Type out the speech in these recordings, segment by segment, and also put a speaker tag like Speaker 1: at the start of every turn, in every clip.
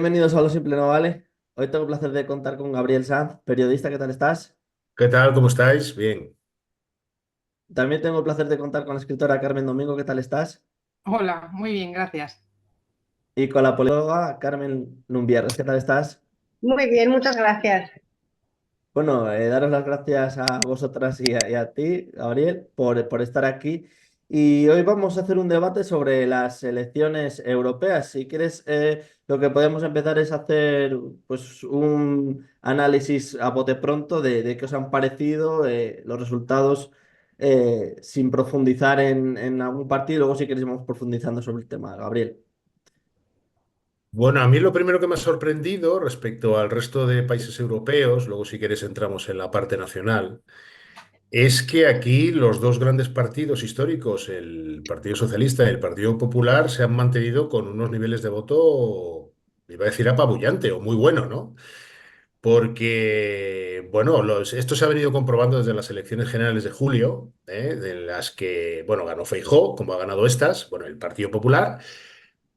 Speaker 1: Bienvenidos a Lo Simple No Vale. Hoy tengo el placer de contar con Gabriel Sanz, periodista. ¿Qué tal estás?
Speaker 2: ¿Qué tal? ¿Cómo estáis? Bien.
Speaker 1: También tengo el placer de contar con la escritora Carmen Domingo. ¿Qué tal estás?
Speaker 3: Hola, muy bien, gracias.
Speaker 1: Y con la politóloga Carmen Lumbieres. ¿Qué tal estás?
Speaker 4: Muy bien, muchas gracias.
Speaker 1: Bueno, daros las gracias a vosotras y a ti, Gabriel, por estar aquí. Y hoy vamos a hacer un debate sobre las elecciones europeas. Si quieres, lo que podemos empezar es hacer pues, un análisis a bote pronto de qué os han parecido los resultados, sin profundizar en algún partido. Luego, si queréis, vamos profundizando sobre el tema, Gabriel.
Speaker 2: Bueno, a mí lo primero que me ha sorprendido respecto al resto de países europeos, luego si quieres entramos en la parte nacional, es que aquí los dos grandes partidos históricos, el Partido Socialista y el Partido Popular, se han mantenido con unos niveles de voto, iba a decir apabullante o muy bueno, ¿no? Porque, bueno, esto se ha venido comprobando desde las elecciones generales de julio, de las que, bueno, ganó Feijóo, como ha ganado estas, bueno, el Partido Popular.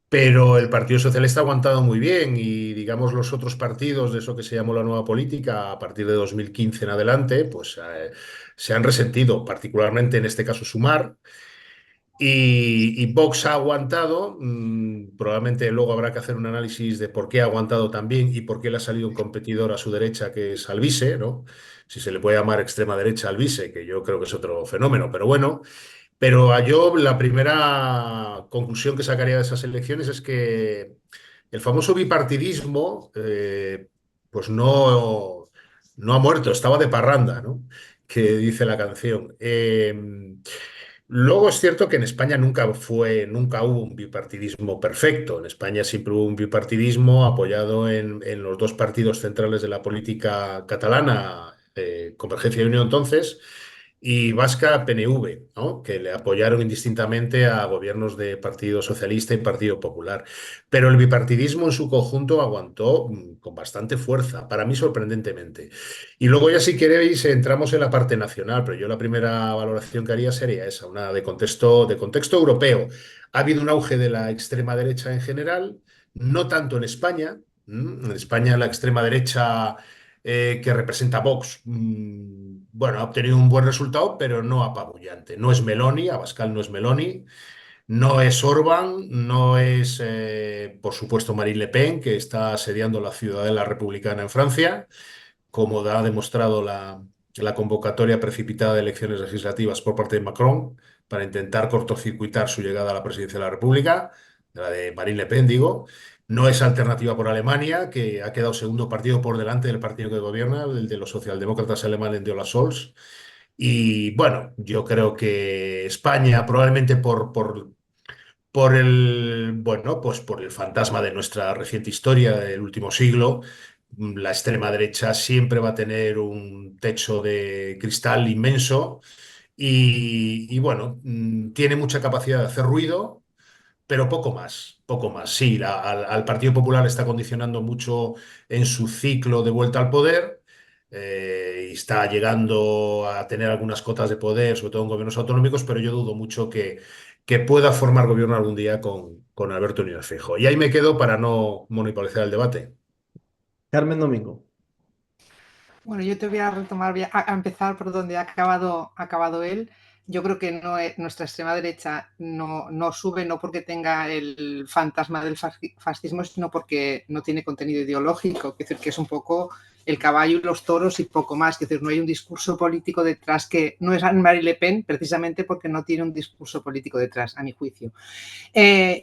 Speaker 2: Pero el Partido Socialista ha aguantado muy bien y, digamos, los otros partidos de eso que se llamó la nueva política a partir de 2015 en adelante, pues se han resentido, particularmente en este caso Sumar. Y Vox ha aguantado, probablemente luego habrá que hacer un análisis de por qué ha aguantado también y por qué le ha salido un competidor a su derecha que es Alvise, ¿no? Si se le puede llamar extrema derecha Alvise, que yo creo que es otro fenómeno, pero bueno. Pero a yo la primera conclusión que sacaría de esas elecciones es que el famoso bipartidismo pues no ha muerto, estaba de parranda, ¿no? Que dice la canción. Luego es cierto que en España nunca hubo un bipartidismo perfecto. En España siempre hubo un bipartidismo apoyado en los dos partidos centrales de la política catalana, Convergencia y Unió entonces, y vasca PNV, ¿no? Que le apoyaron indistintamente a gobiernos de Partido Socialista y Partido Popular. Pero el bipartidismo en su conjunto aguantó con bastante fuerza, para mí sorprendentemente. Y luego ya si queréis entramos en la parte nacional, pero yo la primera valoración que haría sería esa, una de contexto europeo. Ha habido un auge de la extrema derecha en general, no tanto en España. En España la extrema derecha que representa Vox, bueno, ha obtenido un buen resultado, pero no apabullante. No es Meloni, Abascal no es Meloni, no es Orbán, no es, por supuesto, Marine Le Pen, que está asediando la ciudadela republicana en Francia, como ha demostrado la convocatoria precipitada de elecciones legislativas por parte de Macron para intentar cortocircuitar su llegada a la presidencia de la República, la de Marine Le Pen, digo. No es Alternativa por Alemania, que ha quedado segundo partido por delante del partido que gobierna, el de los socialdemócratas alemanes de Olaf Scholz. Y bueno, yo creo que España, probablemente bueno, pues por el fantasma de nuestra reciente historia del último siglo, la extrema derecha siempre va a tener un techo de cristal inmenso y bueno, tiene mucha capacidad de hacer ruido, pero poco más, poco más. Sí, al Partido Popular le está condicionando mucho en su ciclo de vuelta al poder. Y está llegando a tener algunas cotas de poder, sobre todo en gobiernos autonómicos, pero yo dudo mucho que pueda formar gobierno algún día con Alberto Núñez Feijóo. Y ahí me quedo para no monopolizar el debate.
Speaker 1: Carmen Domingo.
Speaker 3: Bueno, yo te voy a retomar, a empezar por donde ha acabado él. Yo creo que nuestra extrema derecha no sube, no porque tenga el fantasma del fascismo, sino porque no tiene contenido ideológico. Es decir, que es un poco el caballo y los toros y poco más. Es decir, no hay un discurso político detrás que no es Anne-Marie Le Pen, precisamente porque no tiene un discurso político detrás, a mi juicio.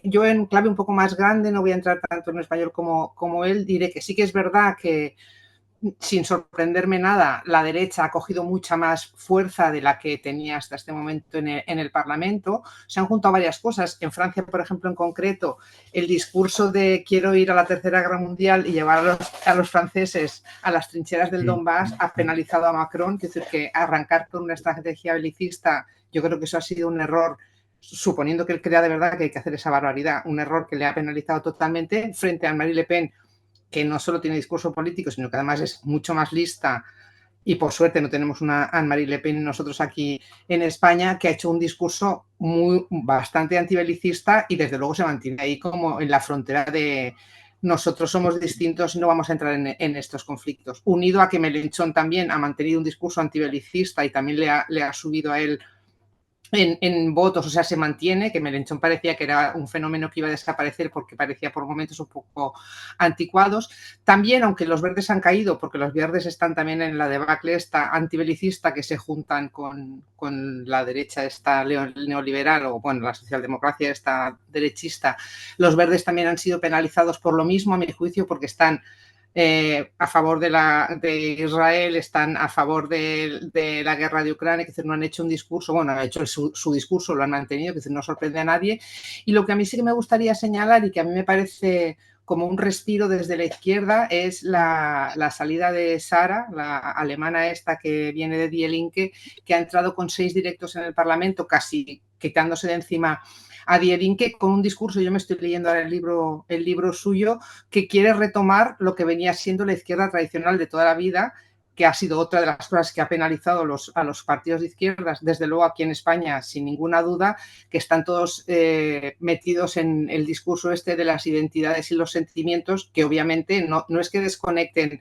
Speaker 3: Yo en clave un poco más grande, no voy a entrar tanto en español como él, diré que sí que es verdad que sin sorprenderme nada, la derecha ha cogido mucha más fuerza de la que tenía hasta este momento en el Parlamento. Se han juntado varias cosas. En Francia, por ejemplo, en concreto, el discurso de quiero ir a la Tercera Guerra Mundial y llevar a los franceses a las trincheras del Donbass ha penalizado a Macron. Es decir, que arrancar con una estrategia belicista, yo creo que eso ha sido un error, suponiendo que él crea de verdad que hay que hacer esa barbaridad, un error que le ha penalizado totalmente frente a Marine Le Pen, que no solo tiene discurso político, sino que además es mucho más lista, y por suerte no tenemos una Anne-Marie Le Pen nosotros aquí en España, que ha hecho un discurso bastante antibelicista y desde luego se mantiene ahí como en la frontera nosotros somos distintos y no vamos a entrar en estos conflictos. Unido a que Mélenchon también ha mantenido un discurso antibelicista y también le ha subido a él en votos, o sea, se mantiene, que Mélenchon parecía que era un fenómeno que iba a desaparecer porque parecía por momentos un poco anticuados. También, aunque los verdes han caído, porque los verdes están también en la debacle esta antibelicista que se juntan con la derecha esta neoliberal o, bueno, la socialdemocracia esta derechista, los verdes también han sido penalizados por lo mismo, a mi juicio, porque están a favor de Israel, están a favor de la guerra de Ucrania, que no han hecho un discurso, bueno, han hecho su discurso, lo han mantenido, que no sorprende a nadie. Y lo que a mí sí que me gustaría señalar y que a mí me parece como un respiro desde la izquierda es la salida de Sara, la alemana esta que viene de Die Linke, que ha entrado con 6 directos en el Parlamento, casi quitándose de encima a Die Linke, con un discurso, yo me estoy leyendo ahora el libro suyo, que quiere retomar lo que venía siendo la izquierda tradicional de toda la vida, que ha sido otra de las cosas que ha penalizado a los partidos de izquierdas, desde luego aquí en España, sin ninguna duda, que están todos metidos en el discurso este de las identidades y los sentimientos, que obviamente no es que desconecten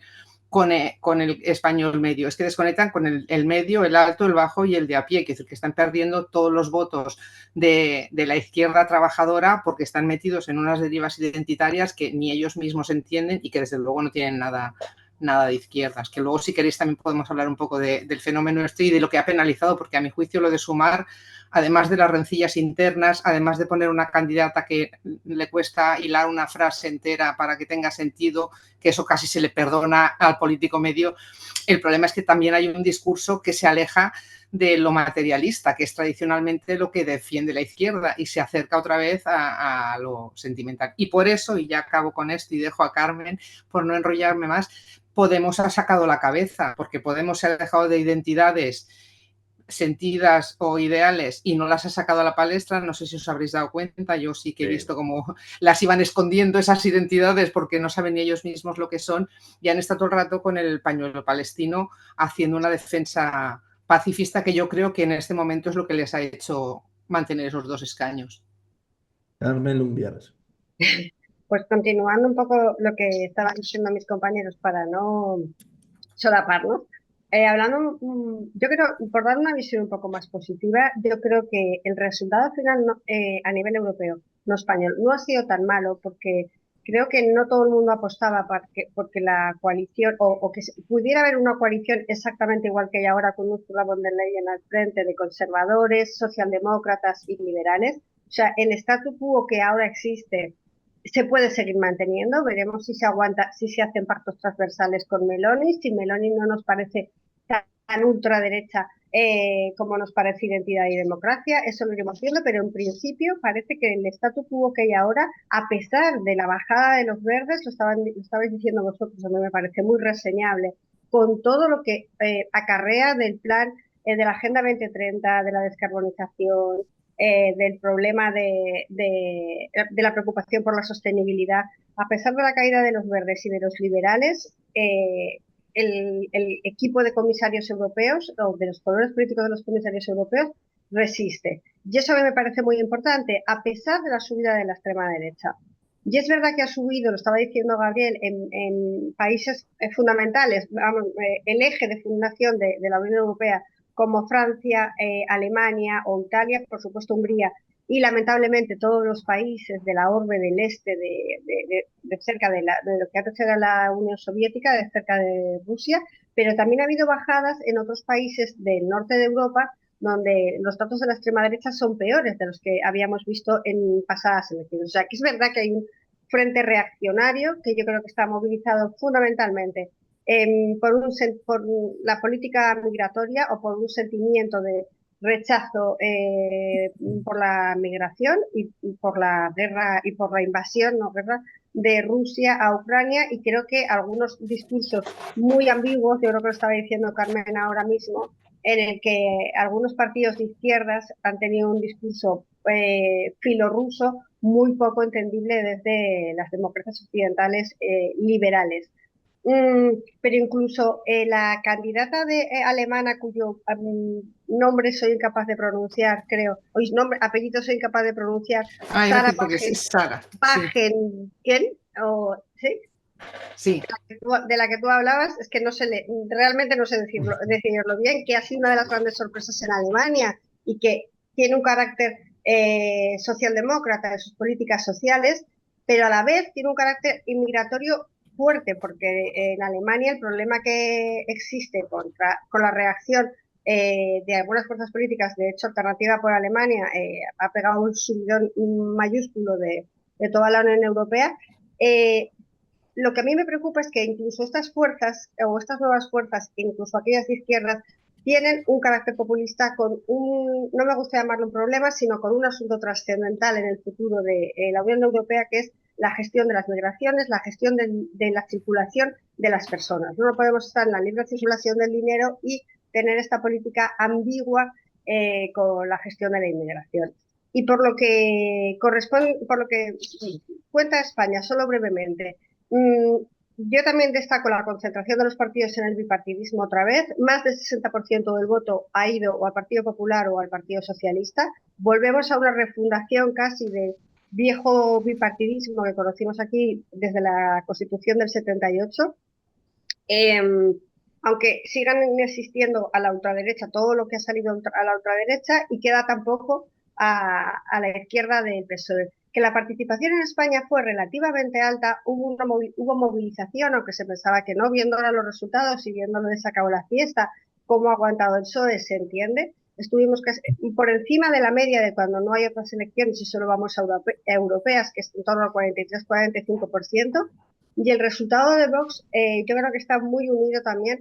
Speaker 3: con el español medio, es que desconectan con el medio, el alto, el bajo y el de a pie, que es el que están perdiendo todos los votos de la izquierda trabajadora porque están metidos en unas derivas identitarias que ni ellos mismos entienden y que desde luego no tienen nada de izquierdas, que luego si queréis también podemos hablar un poco del fenómeno este y de lo que ha penalizado, porque a mi juicio lo de Sumar, además de las rencillas internas, además de poner una candidata que le cuesta hilar una frase entera para que tenga sentido, que eso casi se le perdona al político medio, el problema es que también hay un discurso que se aleja de lo materialista, que es tradicionalmente lo que defiende la izquierda y se acerca otra vez a lo sentimental. Y por eso, y ya acabo con esto y dejo a Carmen por no enrollarme más, Podemos ha sacado la cabeza, porque Podemos se ha dejado de identidades sentidas o ideales y no las ha sacado a la palestra, no sé si os habréis dado cuenta, yo sí que he visto cómo las iban escondiendo esas identidades porque no saben ni ellos mismos lo que son y han estado todo el rato con el pañuelo palestino haciendo una defensa pacifista que yo creo que en este momento es lo que les ha hecho mantener esos 2 escaños.
Speaker 1: Carmen Lumbiares.
Speaker 4: Pues continuando un poco lo que estaban diciendo mis compañeros para no solaparnos, hablando, yo creo, por dar una visión un poco más positiva, yo creo que el resultado final a nivel europeo, no español, no ha sido tan malo porque creo que no todo el mundo apostaba porque la coalición, o que pudiera haber una coalición exactamente igual que hay ahora con Ursula von der Leyen al frente de conservadores, socialdemócratas y liberales. O sea, el statu quo que ahora existe se puede seguir manteniendo, veremos si se aguanta, si se hacen pactos transversales con Meloni, si Meloni no nos parece tan ultraderecha como nos parece Identidad y Democracia, eso lo iremos viendo, pero en principio parece que el statu quo que hay ahora, a pesar de la bajada de los verdes, lo estabais diciendo vosotros, a mí me parece muy reseñable, con todo lo que acarrea del plan de la Agenda 2030, de la descarbonización, del problema de la preocupación por la sostenibilidad, a pesar de la caída de los verdes y de los liberales, el equipo de comisarios europeos, o de los colores políticos de los comisarios europeos, resiste. Y eso a mí me parece muy importante, a pesar de la subida de la extrema derecha. Y es verdad que ha subido, lo estaba diciendo Gabriel, en países fundamentales, vamos, el eje de fundación de la Unión Europea, como Francia, Alemania o Italia, por supuesto Hungría, y lamentablemente todos los países de la orbe del este, de cerca de lo que antes era la Unión Soviética, de cerca de Rusia, pero también ha habido bajadas en otros países del norte de Europa, donde los datos de la extrema derecha son peores de los que habíamos visto en pasadas elecciones. O sea, que es verdad que hay un frente reaccionario que yo creo que está movilizado fundamentalmente por la política migratoria o por un sentimiento de rechazo por la migración y por la guerra y por la invasión, no guerra, de Rusia a Ucrania, y creo que algunos discursos muy ambiguos, yo creo que lo estaba diciendo Carmen ahora mismo, en el que algunos partidos de izquierdas han tenido un discurso filorruso muy poco entendible desde las democracias occidentales liberales. Pero incluso la candidata alemana cuyo nombre soy incapaz de pronunciar, creo, apellido soy incapaz de pronunciar, Sarah Pagen, ¿Sí?
Speaker 3: Sí,
Speaker 4: De la que tú hablabas, es que realmente no sé decirlo bien, que ha sido una de las grandes sorpresas en Alemania y que tiene un carácter socialdemócrata de sus políticas sociales, pero a la vez tiene un carácter inmigratorio fuerte, porque en Alemania el problema que existe con la reacción de algunas fuerzas políticas, de hecho Alternativa por Alemania, ha pegado un subidón mayúsculo de toda la Unión Europea. Lo que a mí me preocupa es que incluso estas fuerzas, o estas nuevas fuerzas, incluso aquellas de izquierdas, tienen un carácter populista no me gusta llamarlo un problema, sino con un asunto trascendental en el futuro de la Unión Europea, que es la gestión de las migraciones, la gestión de la circulación de las personas. No podemos estar en la libre circulación del dinero y tener esta política ambigua con la gestión de la inmigración. Y por lo que cuenta España, solo brevemente, yo también destaco la concentración de los partidos en el bipartidismo otra vez. Más del 60% del voto ha ido o al Partido Popular o al Partido Socialista. Volvemos a una refundación casi del viejo bipartidismo que conocimos aquí desde la Constitución del 78. Aunque sigan existiendo a la ultraderecha todo lo que ha salido a la ultraderecha, y queda tampoco a la izquierda del PSOE. Que la participación en España fue relativamente alta, hubo movilización, aunque se pensaba que no, viendo ahora los resultados y viendo dónde se acabó la fiesta, cómo ha aguantado el PSOE, se entiende. Estuvimos casi por encima de la media de cuando no hay otras elecciones y solo vamos a europeas, que es en torno al 43-45%. Y el resultado de Vox, yo creo que está muy unido también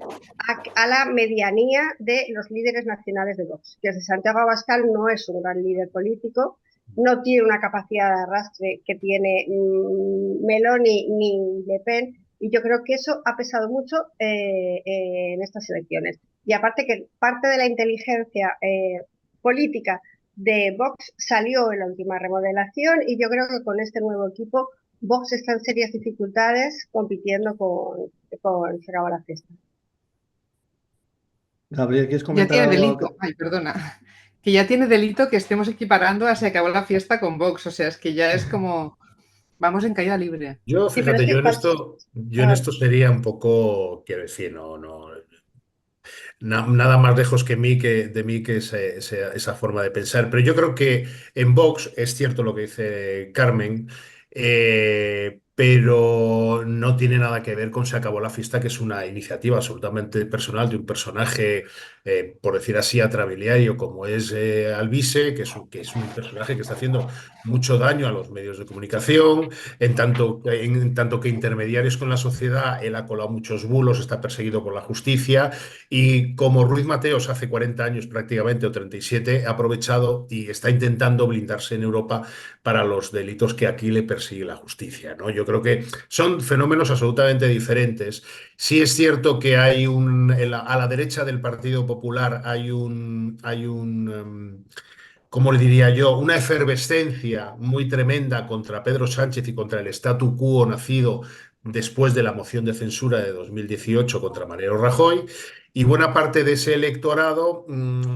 Speaker 4: a la medianía de los líderes nacionales de Vox. Que Santiago Abascal no es un gran líder político, no tiene una capacidad de arrastre que tiene Meloni ni Le Pen, y yo creo que eso ha pesado mucho en estas elecciones. Y aparte que parte de la inteligencia política de Vox salió en la última remodelación, y yo creo que con este nuevo equipo Vox está en serias dificultades compitiendo con Se acabó la fiesta.
Speaker 1: Gabriel, ¿quieres
Speaker 3: ya
Speaker 1: comentar
Speaker 3: tiene
Speaker 1: algo?
Speaker 3: delito. Ay, perdona. Que ya tiene delito que estemos equiparando a Se acabó la fiesta con Vox. O sea, es que ya es como vamos en caída libre.
Speaker 2: Yo,
Speaker 4: Sí, pero
Speaker 2: fíjate,
Speaker 4: es que
Speaker 2: yo en esto sería un poco, quiero decir, nada más lejos de mí que esa forma de pensar. Pero yo creo que en Vox es cierto lo que dice Carmen, pero no tiene nada que ver con Se acabó la fiesta, que es una iniciativa absolutamente personal de un personaje, por decir así, atrabiliario como es Alvise, que es un personaje que está haciendo mucho daño a los medios de comunicación, en tanto que intermediarios con la sociedad. Él ha colado muchos bulos, está perseguido por la justicia. Y como Ruiz Mateos hace 40 años prácticamente, o 37, ha aprovechado y está intentando blindarse en Europa para los delitos que aquí le persigue la justicia, ¿no? Yo creo que son fenómenos absolutamente diferentes. Sí es cierto que a la derecha del Partido Popular ¿cómo le diría yo? Una efervescencia muy tremenda contra Pedro Sánchez y contra el statu quo nacido después de la moción de censura de 2018 contra Mariano Rajoy. Y buena parte de ese electorado,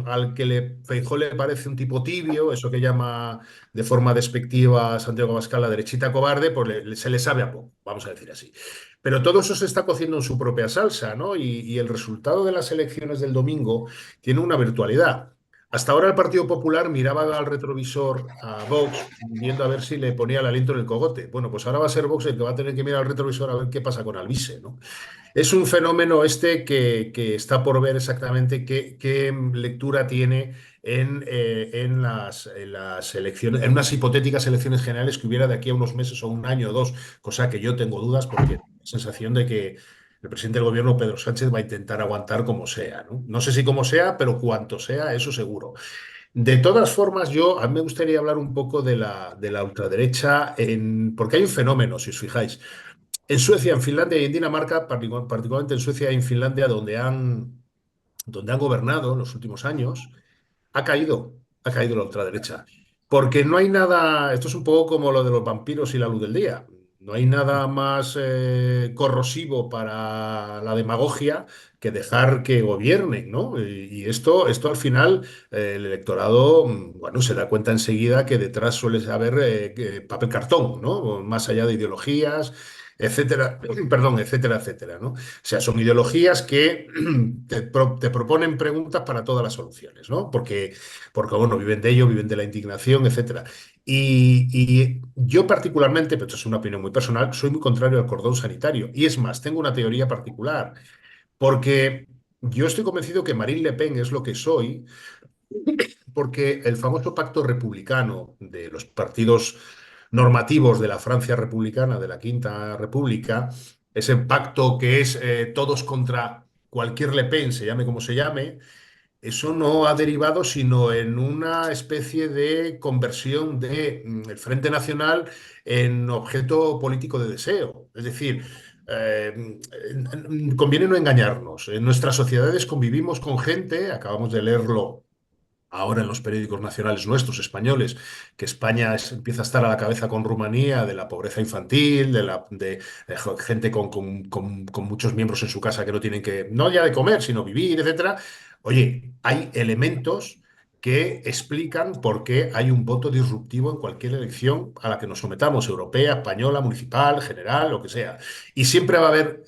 Speaker 2: al que Feijóo le parece un tipo tibio, eso que llama de forma despectiva a Santiago Abascal la derechita cobarde, pues se le sabe a poco, vamos a decir así. Pero todo eso se está cociendo en su propia salsa, ¿no? Y el resultado de las elecciones del domingo tiene una virtualidad. Hasta ahora el Partido Popular miraba al retrovisor a Vox viendo a ver si le ponía el aliento en el cogote. Bueno, pues ahora va a ser Vox el que va a tener que mirar al retrovisor a ver qué pasa con Alvise, ¿no? Es un fenómeno que está por ver exactamente qué lectura tiene en las elecciones, en unas hipotéticas elecciones generales que hubiera de aquí a unos meses o un año o dos, cosa que yo tengo dudas porque tengo la sensación de que el presidente del gobierno, Pedro Sánchez, va a intentar aguantar como sea, ¿no? No sé si como sea, pero cuanto sea, eso seguro. De todas formas, a mí me gustaría hablar un poco de la ultraderecha, porque hay un fenómeno, si os fijáis. En Suecia, en Finlandia y en Dinamarca, particularmente en Suecia y en Finlandia, donde han gobernado en los últimos años, ha caído la ultraderecha. Porque no hay nada, esto es un poco como lo de los vampiros y la luz del día. No hay nada más corrosivo para la demagogia que dejar que gobiernen, ¿no? Y esto al final, el electorado, bueno, se da cuenta enseguida que detrás suele haber papel cartón, ¿no? Más allá de ideologías, etcétera, perdón, etcétera, etcétera, ¿no? O sea, son ideologías que te proponen preguntas para todas las soluciones, ¿no? Porque, bueno, viven de ello, viven de la indignación, etcétera. Y yo particularmente, pero esto es una opinión muy personal, soy muy contrario al cordón sanitario. Y es más, tengo una teoría particular, porque yo estoy convencido que Marine Le Pen es lo que soy, porque el famoso pacto republicano de los partidos normativos de la Francia republicana, de la Quinta República, ese pacto que es todos contra cualquier Le Pen, se llame como se llame, eso no ha derivado sino en una especie de conversión del Frente Nacional en objeto político de deseo. Es decir, conviene no engañarnos. En nuestras sociedades convivimos con gente, acabamos de leerlo ahora en los periódicos nacionales nuestros, españoles, que España empieza a estar a la cabeza con Rumanía de la pobreza infantil, de gente con muchos miembros en su casa que no tienen que, no ya de comer, sino vivir, etcétera. Oye, hay elementos que explican por qué hay un voto disruptivo en cualquier elección a la que nos sometamos, europea, española, municipal, general, lo que sea. Y siempre va a haber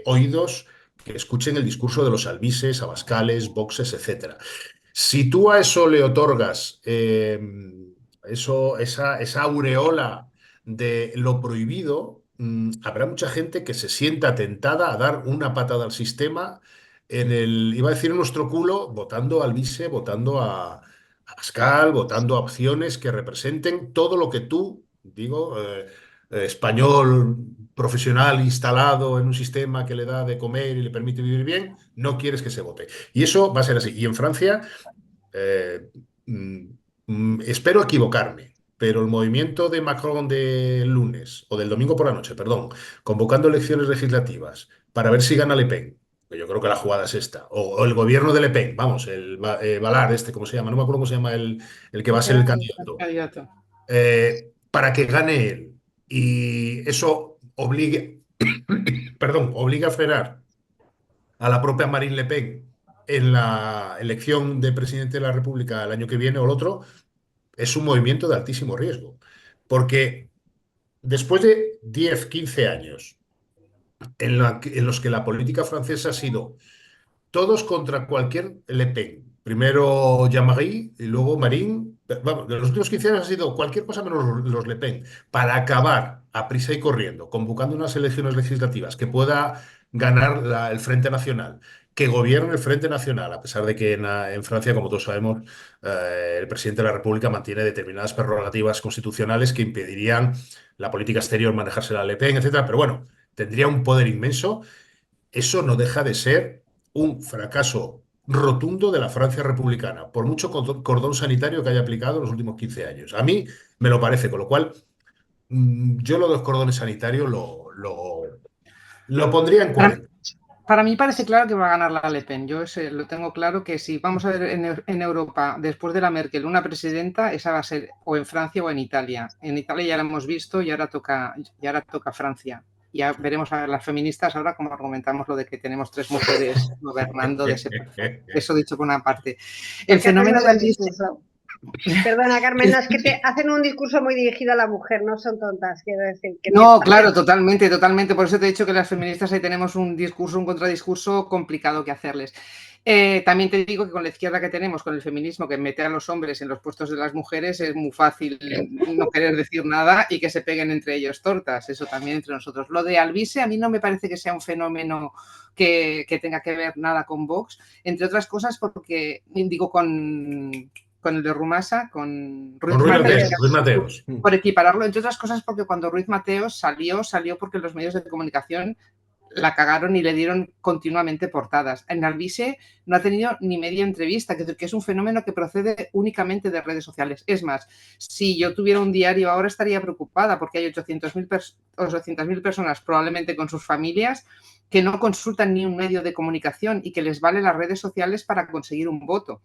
Speaker 2: oídos que escuchen el discurso de los albises, abascales, voxes, etcétera. Si tú a eso le otorgas esa aureola de lo prohibido, habrá mucha gente que se sienta tentada a dar una patada al sistema iba a decir en nuestro culo, votando al vice, votando a Pascal, votando a opciones que representen todo lo que tú, digo, español profesional instalado en un sistema que le da de comer y le permite vivir bien, no quieres que se vote. Y eso va a ser así. Y en Francia eh, espero equivocarme, pero el movimiento de Macron del lunes, o del domingo por la noche, perdón, convocando elecciones legislativas para ver si gana Le Pen, que yo creo que la jugada es esta, o el gobierno de Le Pen, vamos, Ballard, ¿cómo se llama? No me acuerdo cómo se llama el que va a ser el candidato,
Speaker 3: Candidato.
Speaker 2: para que gane él. Y eso obligue, perdón, obliga a frenar a la propia Marine Le Pen en la elección de presidente de la República el año que viene o el otro, es un movimiento de altísimo riesgo. Porque después de 10, 15 años en los que la política francesa ha sido todos contra cualquier Le Pen. Primero Jean-Marie y luego Marine. Vamos, de los últimos 15 años ha sido cualquier cosa menos los Le Pen. Para acabar a prisa y corriendo, convocando unas elecciones legislativas que pueda ganar el Frente Nacional, que gobierne el Frente Nacional, a pesar de que en Francia, como todos sabemos, el presidente de la República mantiene determinadas prerrogativas constitucionales que impedirían la política exterior manejársela a Le Pen, etcétera. Pero bueno, tendría un poder inmenso. Eso no deja de ser un fracaso rotundo de la Francia republicana, por mucho cordón sanitario que haya aplicado en los últimos 15 años. A mí me lo parece, con lo cual yo lo de los cordones sanitarios lo pondría en 40.
Speaker 3: Para mí parece claro que va a ganar la Le Pen. Yo lo tengo claro que si vamos a ver en Europa, después de la Merkel, una presidenta, esa va a ser o en Francia o en Italia. En Italia ya la hemos visto y ahora toca Francia. Ya veremos a las feministas ahora como argumentamos lo de que tenemos 3 mujeres gobernando de ese perfecto. Eso dicho por una parte. El fenómeno del discurso.
Speaker 4: Perdona, Carmen, no, es que te hacen un discurso muy dirigido a la mujer, no son tontas, quiero decir. Que
Speaker 3: no, claro, totalmente. Por eso te he dicho que las feministas ahí tenemos un discurso, un contradiscurso complicado que hacerles. También te digo que con la izquierda que tenemos, con el feminismo que mete a los hombres en los puestos de las mujeres, es muy fácil no querer decir nada y que se peguen entre ellos tortas, eso también entre nosotros. Lo de Alvise a mí no me parece que sea un fenómeno que tenga que ver nada con Vox, entre otras cosas porque, digo, con el de Rumasa, con Ruiz Mateos, por equipararlo, entre otras cosas porque cuando Ruiz Mateos salió porque los medios de comunicación la cagaron y le dieron continuamente portadas. En Alvise no ha tenido ni media entrevista, que es un fenómeno que procede únicamente de redes sociales. Es más, si yo tuviera un diario ahora estaría preocupada porque hay 800.000 personas, probablemente con sus familias, que no consultan ni un medio de comunicación y que les vale las redes sociales para conseguir un voto.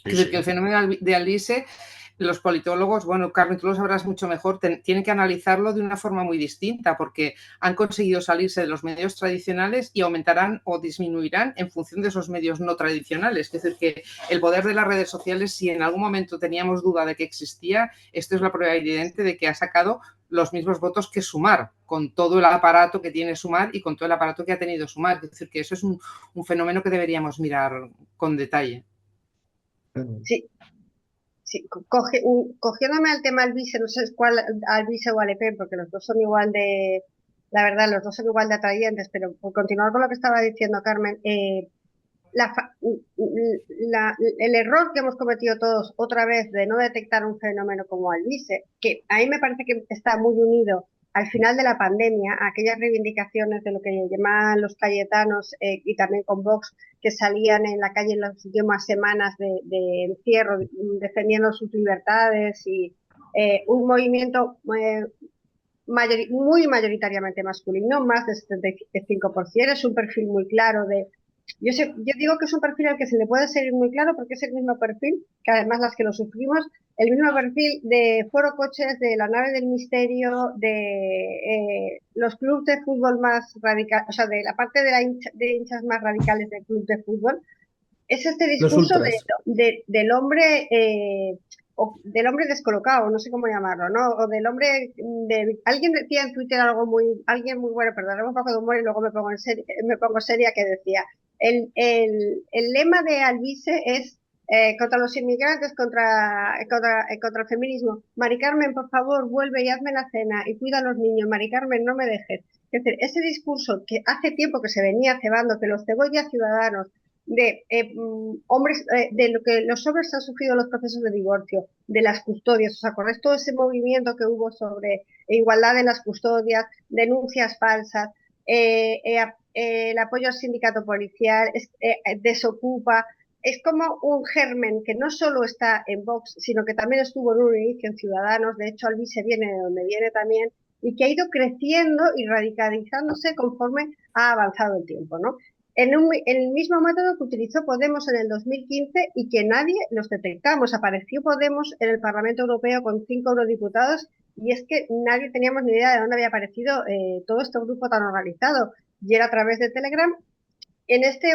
Speaker 3: Es decir, que el fenómeno de Alvise los politólogos, bueno, Carmen, tú lo sabrás mucho mejor, tienen que analizarlo de una forma muy distinta porque han conseguido salirse de los medios tradicionales y aumentarán o disminuirán en función de esos medios no tradicionales. Es decir, que el poder de las redes sociales, si en algún momento teníamos duda de que existía, esto es la prueba evidente de que ha sacado los mismos votos que Sumar, con todo el aparato que tiene Sumar y con todo el aparato que ha tenido Sumar. Es decir, que eso es un fenómeno que deberíamos mirar con detalle.
Speaker 4: Sí, sí. Cogiéndome al tema Alvise, no sé cuál Alvise o Alepé, porque los dos son igual de, la verdad, los dos son igual de atrayentes, pero por continuar con lo que estaba diciendo Carmen, el error que hemos cometido todos otra vez de no detectar un fenómeno como Alvise, que a mí me parece que está muy unido al final de la pandemia, a aquellas reivindicaciones de lo que llamaban los cayetanos y también con Vox, que salían en la calle en las últimas semanas de encierro defendiendo sus libertades y un movimiento muy mayoritariamente masculino, más del 75%, es un perfil muy claro de... Yo digo que es un perfil al que se le puede seguir muy claro porque es el mismo perfil, que además las que lo sufrimos, el mismo perfil de Foro Coches, de la nave del misterio, de los clubes de fútbol más radicales, o sea, de la parte de hinchas más radicales del club de fútbol. Es este discurso del hombre... o del hombre descolocado, no sé cómo llamarlo, ¿no? O del hombre alguien decía en Twitter alguien muy bueno, perdón, un poco de humor y luego me pongo seria, que decía, el lema de Alvise es contra los inmigrantes, contra el feminismo. Mari Carmen, por favor, vuelve y hazme la cena y cuida a los niños. Mari Carmen, no me dejes. Es decir, ese discurso que hace tiempo que se venía cebando, que los Cebolla Ciudadanos, de hombres, de lo que los hombres han sufrido los procesos de divorcio, de las custodias, ¿os acordáis todo ese movimiento que hubo sobre igualdad en las custodias, denuncias falsas, el apoyo al sindicato policial, desocupa? Es como un germen que no solo está en Vox, sino que también estuvo en un inicio en Ciudadanos, de hecho Alvise viene de donde viene también, y que ha ido creciendo y radicalizándose conforme ha avanzado el tiempo, ¿no? En el mismo método que utilizó Podemos en el 2015 y que nadie los detectamos. Apareció Podemos en el Parlamento Europeo con 5 eurodiputados y es que nadie teníamos ni idea de dónde había aparecido todo este grupo tan organizado. Y era a través de Telegram, en este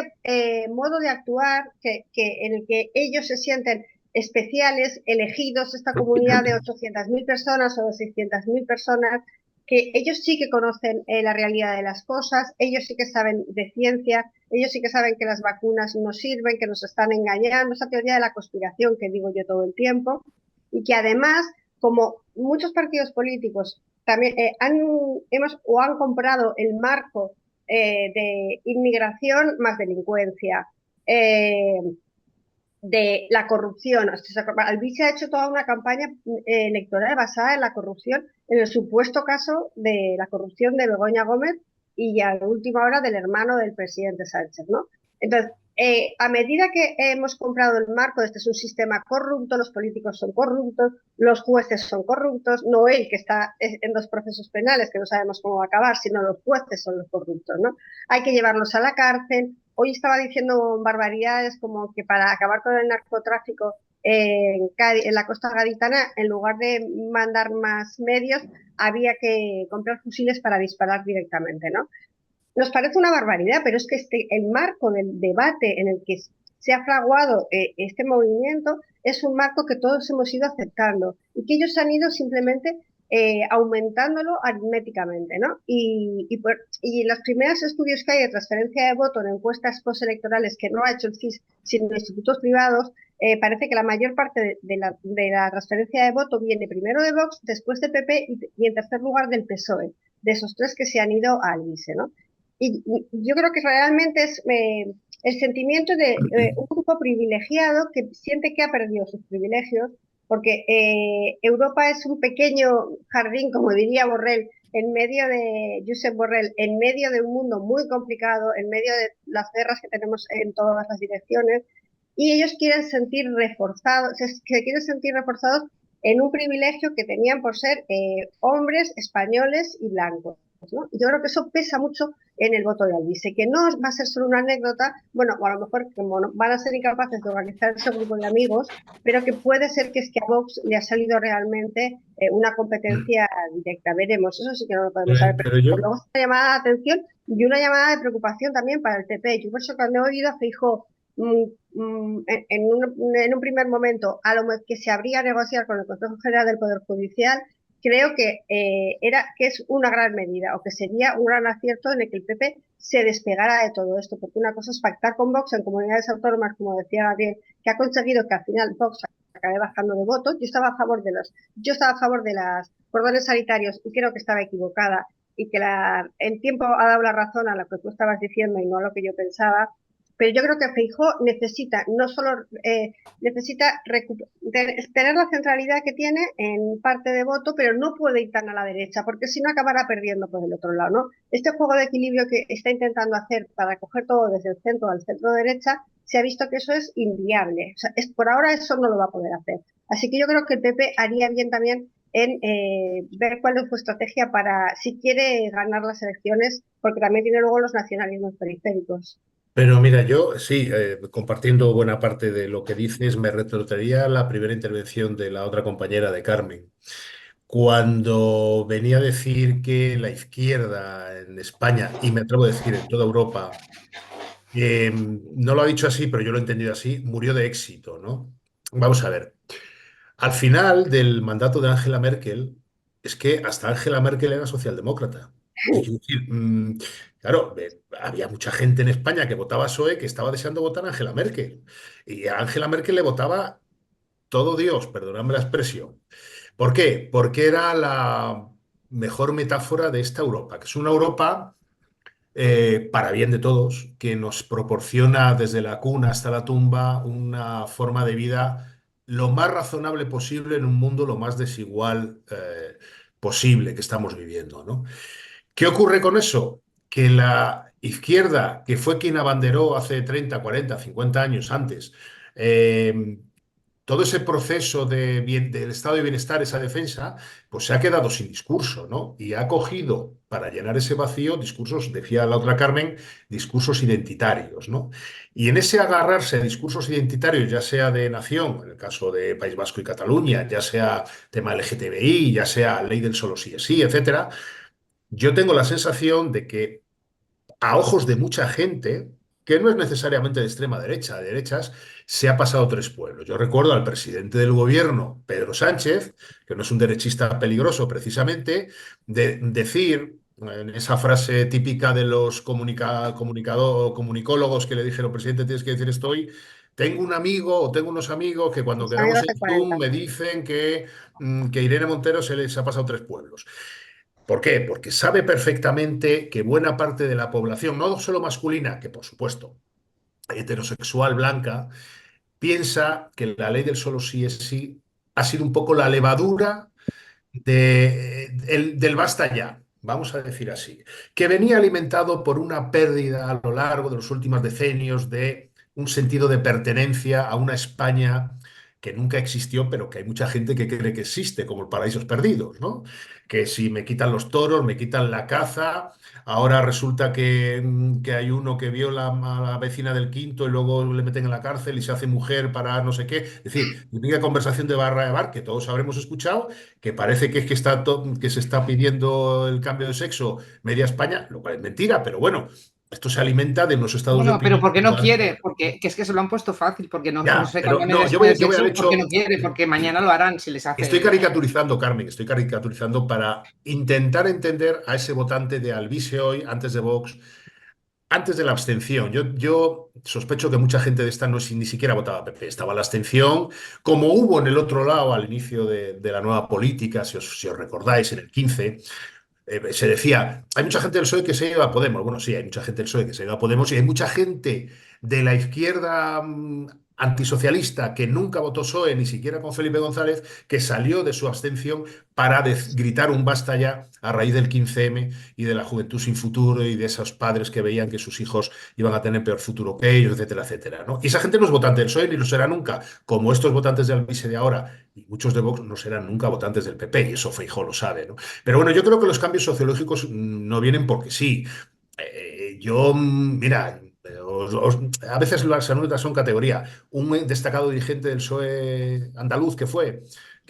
Speaker 4: modo de actuar en el que ellos se sienten especiales, elegidos, esta comunidad de 800.000 personas o de 600.000 personas, que ellos sí que conocen la realidad de las cosas, ellos sí que saben de ciencia, ellos sí que saben que las vacunas no sirven, que nos están engañando, esa teoría de la conspiración que digo yo todo el tiempo, y que además, como muchos partidos políticos también han comprado el marco de inmigración más delincuencia, de la corrupción. Alvise ha hecho toda una campaña electoral basada en la corrupción, en el supuesto caso de la corrupción de Begoña Gómez y a la última hora del hermano del presidente Sánchez, ¿no? Entonces, a medida que hemos comprado el marco de este es un sistema corrupto, los políticos son corruptos, los jueces son corruptos, no él que está en 2 procesos penales que no sabemos cómo va a acabar, sino los jueces son los corruptos, ¿no? Hay que llevarlos a la cárcel. Hoy estaba diciendo barbaridades como que para acabar con el narcotráfico en la costa gaditana, en lugar de mandar más medios, había que comprar fusiles para disparar directamente, ¿no? Nos parece una barbaridad, pero es que el marco del debate en el que se ha fraguado este movimiento es un marco que todos hemos ido aceptando y que ellos han ido simplemente aumentándolo aritméticamente, ¿no? Y los primeros estudios que hay de transferencia de voto en encuestas postelectorales que no ha hecho el CIS, sino institutos privados, parece que la mayor parte de la transferencia de voto viene primero de Vox, después de PP y en tercer lugar del PSOE, de esos 3 que se han ido a Alvise, ¿no? Y yo creo que realmente es el sentimiento de un grupo privilegiado que siente que ha perdido sus privilegios, porque Europa es un pequeño jardín, como diría Borrell, en medio de Josep Borrell, en medio de un mundo muy complicado, en medio de las guerras que tenemos en todas las direcciones, y ellos quieren sentir reforzados, se quieren sentir reforzados en un privilegio que tenían por ser hombres españoles y blancos. ¿no? Y yo creo que eso pesa mucho en el voto de Alvise, que no va a ser solo una anécdota, bueno, o a lo mejor como van a ser incapaces de organizar ese grupo de amigos, pero que puede ser que es que a Vox le ha salido realmente una competencia directa. Veremos, eso sí que no lo podemos saber,
Speaker 2: Pero yo,
Speaker 4: luego es una llamada de atención y una llamada de preocupación también para el PP. Yo por eso cuando he oído a Feijóo en un primer momento a lo que se habría negociar con el Consejo General del Poder Judicial, creo que es una gran medida o que sería un gran acierto en el que el PP se despegara de todo esto, porque una cosa es pactar con Vox en comunidades autónomas, como decía Gabriel, que ha conseguido que al final Vox acabe bajando de votos. Yo estaba a favor de las cordones sanitarios y creo que estaba equivocada y que el tiempo ha dado la razón a lo que tú estabas diciendo y no a lo que yo pensaba. Pero yo creo que Feijóo necesita no solo necesita tener la centralidad que tiene en parte de voto, pero no puede ir tan a la derecha, porque si no acabará perdiendo por el otro lado, ¿no? Este juego de equilibrio que está intentando hacer para coger todo desde el centro al centro derecha, se ha visto que eso es inviable. O sea, por ahora eso no lo va a poder hacer. Así que yo creo que el PP haría bien también en ver cuál es su estrategia para, si quiere ganar las elecciones, porque también tiene luego los nacionalismos periféricos.
Speaker 2: pero mira, yo sí, compartiendo buena parte de lo que dices, me retrotraería a la primera intervención de la otra compañera de Carmen, cuando venía a decir que la izquierda en España, y me atrevo a decir en toda Europa, no lo ha dicho así, pero yo lo he entendido así, murió de éxito, ¿no? Vamos a ver. Al final del mandato de Angela Merkel, es que hasta Angela Merkel era socialdemócrata. Y quiero decir, claro, había mucha gente en España que votaba PSOE que estaba deseando votar a Angela Merkel. Y a Angela Merkel le votaba todo Dios, perdonadme la expresión. ¿Por qué? Porque era la mejor metáfora de esta Europa, que es una Europa para bien de todos, que nos proporciona desde la cuna hasta la tumba una forma de vida lo más razonable posible en un mundo lo más desigual posible que estamos viviendo, ¿no? ¿Qué ocurre con eso? Que la izquierda, que fue quien abanderó hace 30, 40, 50 años antes, eh, todo ese proceso del estado de bienestar, esa defensa, pues se ha quedado sin discurso, ¿no? Y ha cogido para llenar ese vacío discursos, decía la otra Carmen, discursos identitarios, ¿no? Y en ese agarrarse a discursos identitarios, ya sea de nación, en el caso de País Vasco y Cataluña, ya sea tema LGTBI, ya sea ley del solo sí es sí, etcétera, yo tengo la sensación de que a ojos de mucha gente, que no es necesariamente de extrema derecha, de derechas, se ha pasado tres pueblos. Yo recuerdo al presidente del gobierno, Pedro Sánchez, que no es un derechista peligroso precisamente, de decir en esa frase típica de los comunicólogos que le dijeron, presidente, tienes que decir estoy. Tengo un amigo o tengo unos amigos que cuando
Speaker 4: Los
Speaker 2: quedamos
Speaker 4: amigos
Speaker 2: en
Speaker 4: de
Speaker 2: Zoom
Speaker 4: 40.
Speaker 2: me dicen que Irene Montero se les ha pasado tres pueblos. ¿Por qué? Porque sabe perfectamente que buena parte de la población, no solo masculina, que por supuesto, heterosexual, blanca, piensa que la ley del solo sí es sí ha sido un poco la levadura del basta ya, vamos a decir así, que venía alimentado por una pérdida a lo largo de los últimos decenios de un sentido de pertenencia a una España que nunca existió, pero que hay mucha gente que cree que existe, como el Paraísos Perdidos, ¿no? Que si me quitan los toros, me quitan la caza, ahora resulta que hay uno que viola a la vecina del quinto y luego le meten en la cárcel y se hace mujer para no sé qué. Es decir, típica conversación de barra de bar que todos habremos escuchado que parece que es que, que se está pidiendo el cambio de sexo media España, lo cual es mentira, pero bueno, esto se alimenta de unos estados de
Speaker 3: Bueno, pero
Speaker 2: opinión.
Speaker 3: porque no quiere, porque que es que se lo han puesto fácil, porque no
Speaker 2: Ya,
Speaker 3: se
Speaker 2: pero
Speaker 3: cambian el
Speaker 2: no,
Speaker 3: esquema de
Speaker 2: yo voy al
Speaker 3: sexo, porque no
Speaker 2: hecho.
Speaker 3: quiere, porque mañana lo harán si les
Speaker 2: Estoy
Speaker 3: hace.
Speaker 2: caricaturizando, Carmen, estoy caricaturizando para intentar entender a ese votante de Alvise hoy, antes de Vox, antes de la abstención. Yo sospecho que mucha gente de esta ni siquiera votaba PP, estaba la abstención, como hubo en el otro lado al inicio de la nueva política, si os recordáis, en el 15. Se decía, hay mucha gente del PSOE que se ha ido a Podemos. Bueno, sí, hay mucha gente del PSOE que se ha ido a Podemos y hay mucha gente de la izquierda antisocialista que nunca votó PSOE, ni siquiera con Felipe González, que salió de su abstención para gritar un basta ya a raíz del 15M y de la juventud sin futuro y de esos padres que veían que sus hijos iban a tener peor futuro que ellos, etcétera, etcétera, ¿no? Y esa gente no es votante del PSOE ni lo será nunca, como estos votantes de Alvise de ahora y muchos de Vox no serán nunca votantes del PP, y eso Feijóo lo sabe, ¿no? Pero bueno, yo creo que los cambios sociológicos no vienen porque sí. Mira, a veces las anécdotas son categoría. Un destacado dirigente del PSOE andaluz que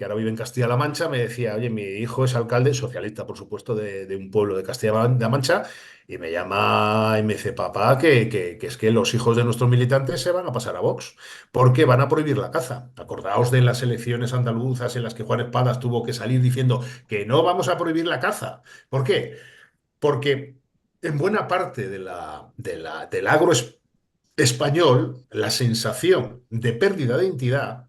Speaker 2: ahora vive en Castilla-La Mancha, me decía, oye, mi hijo es alcalde, socialista, por supuesto, de un pueblo de Castilla-La Mancha, y me llama y me dice, papá, que es que los hijos de nuestros militantes se van a pasar a Vox, porque van a prohibir la caza. Acordaos de las elecciones andaluzas en las que Juan Espadas tuvo que salir diciendo que no vamos a prohibir la caza. ¿Por qué? Porque en buena parte del agro español, la sensación de pérdida de identidad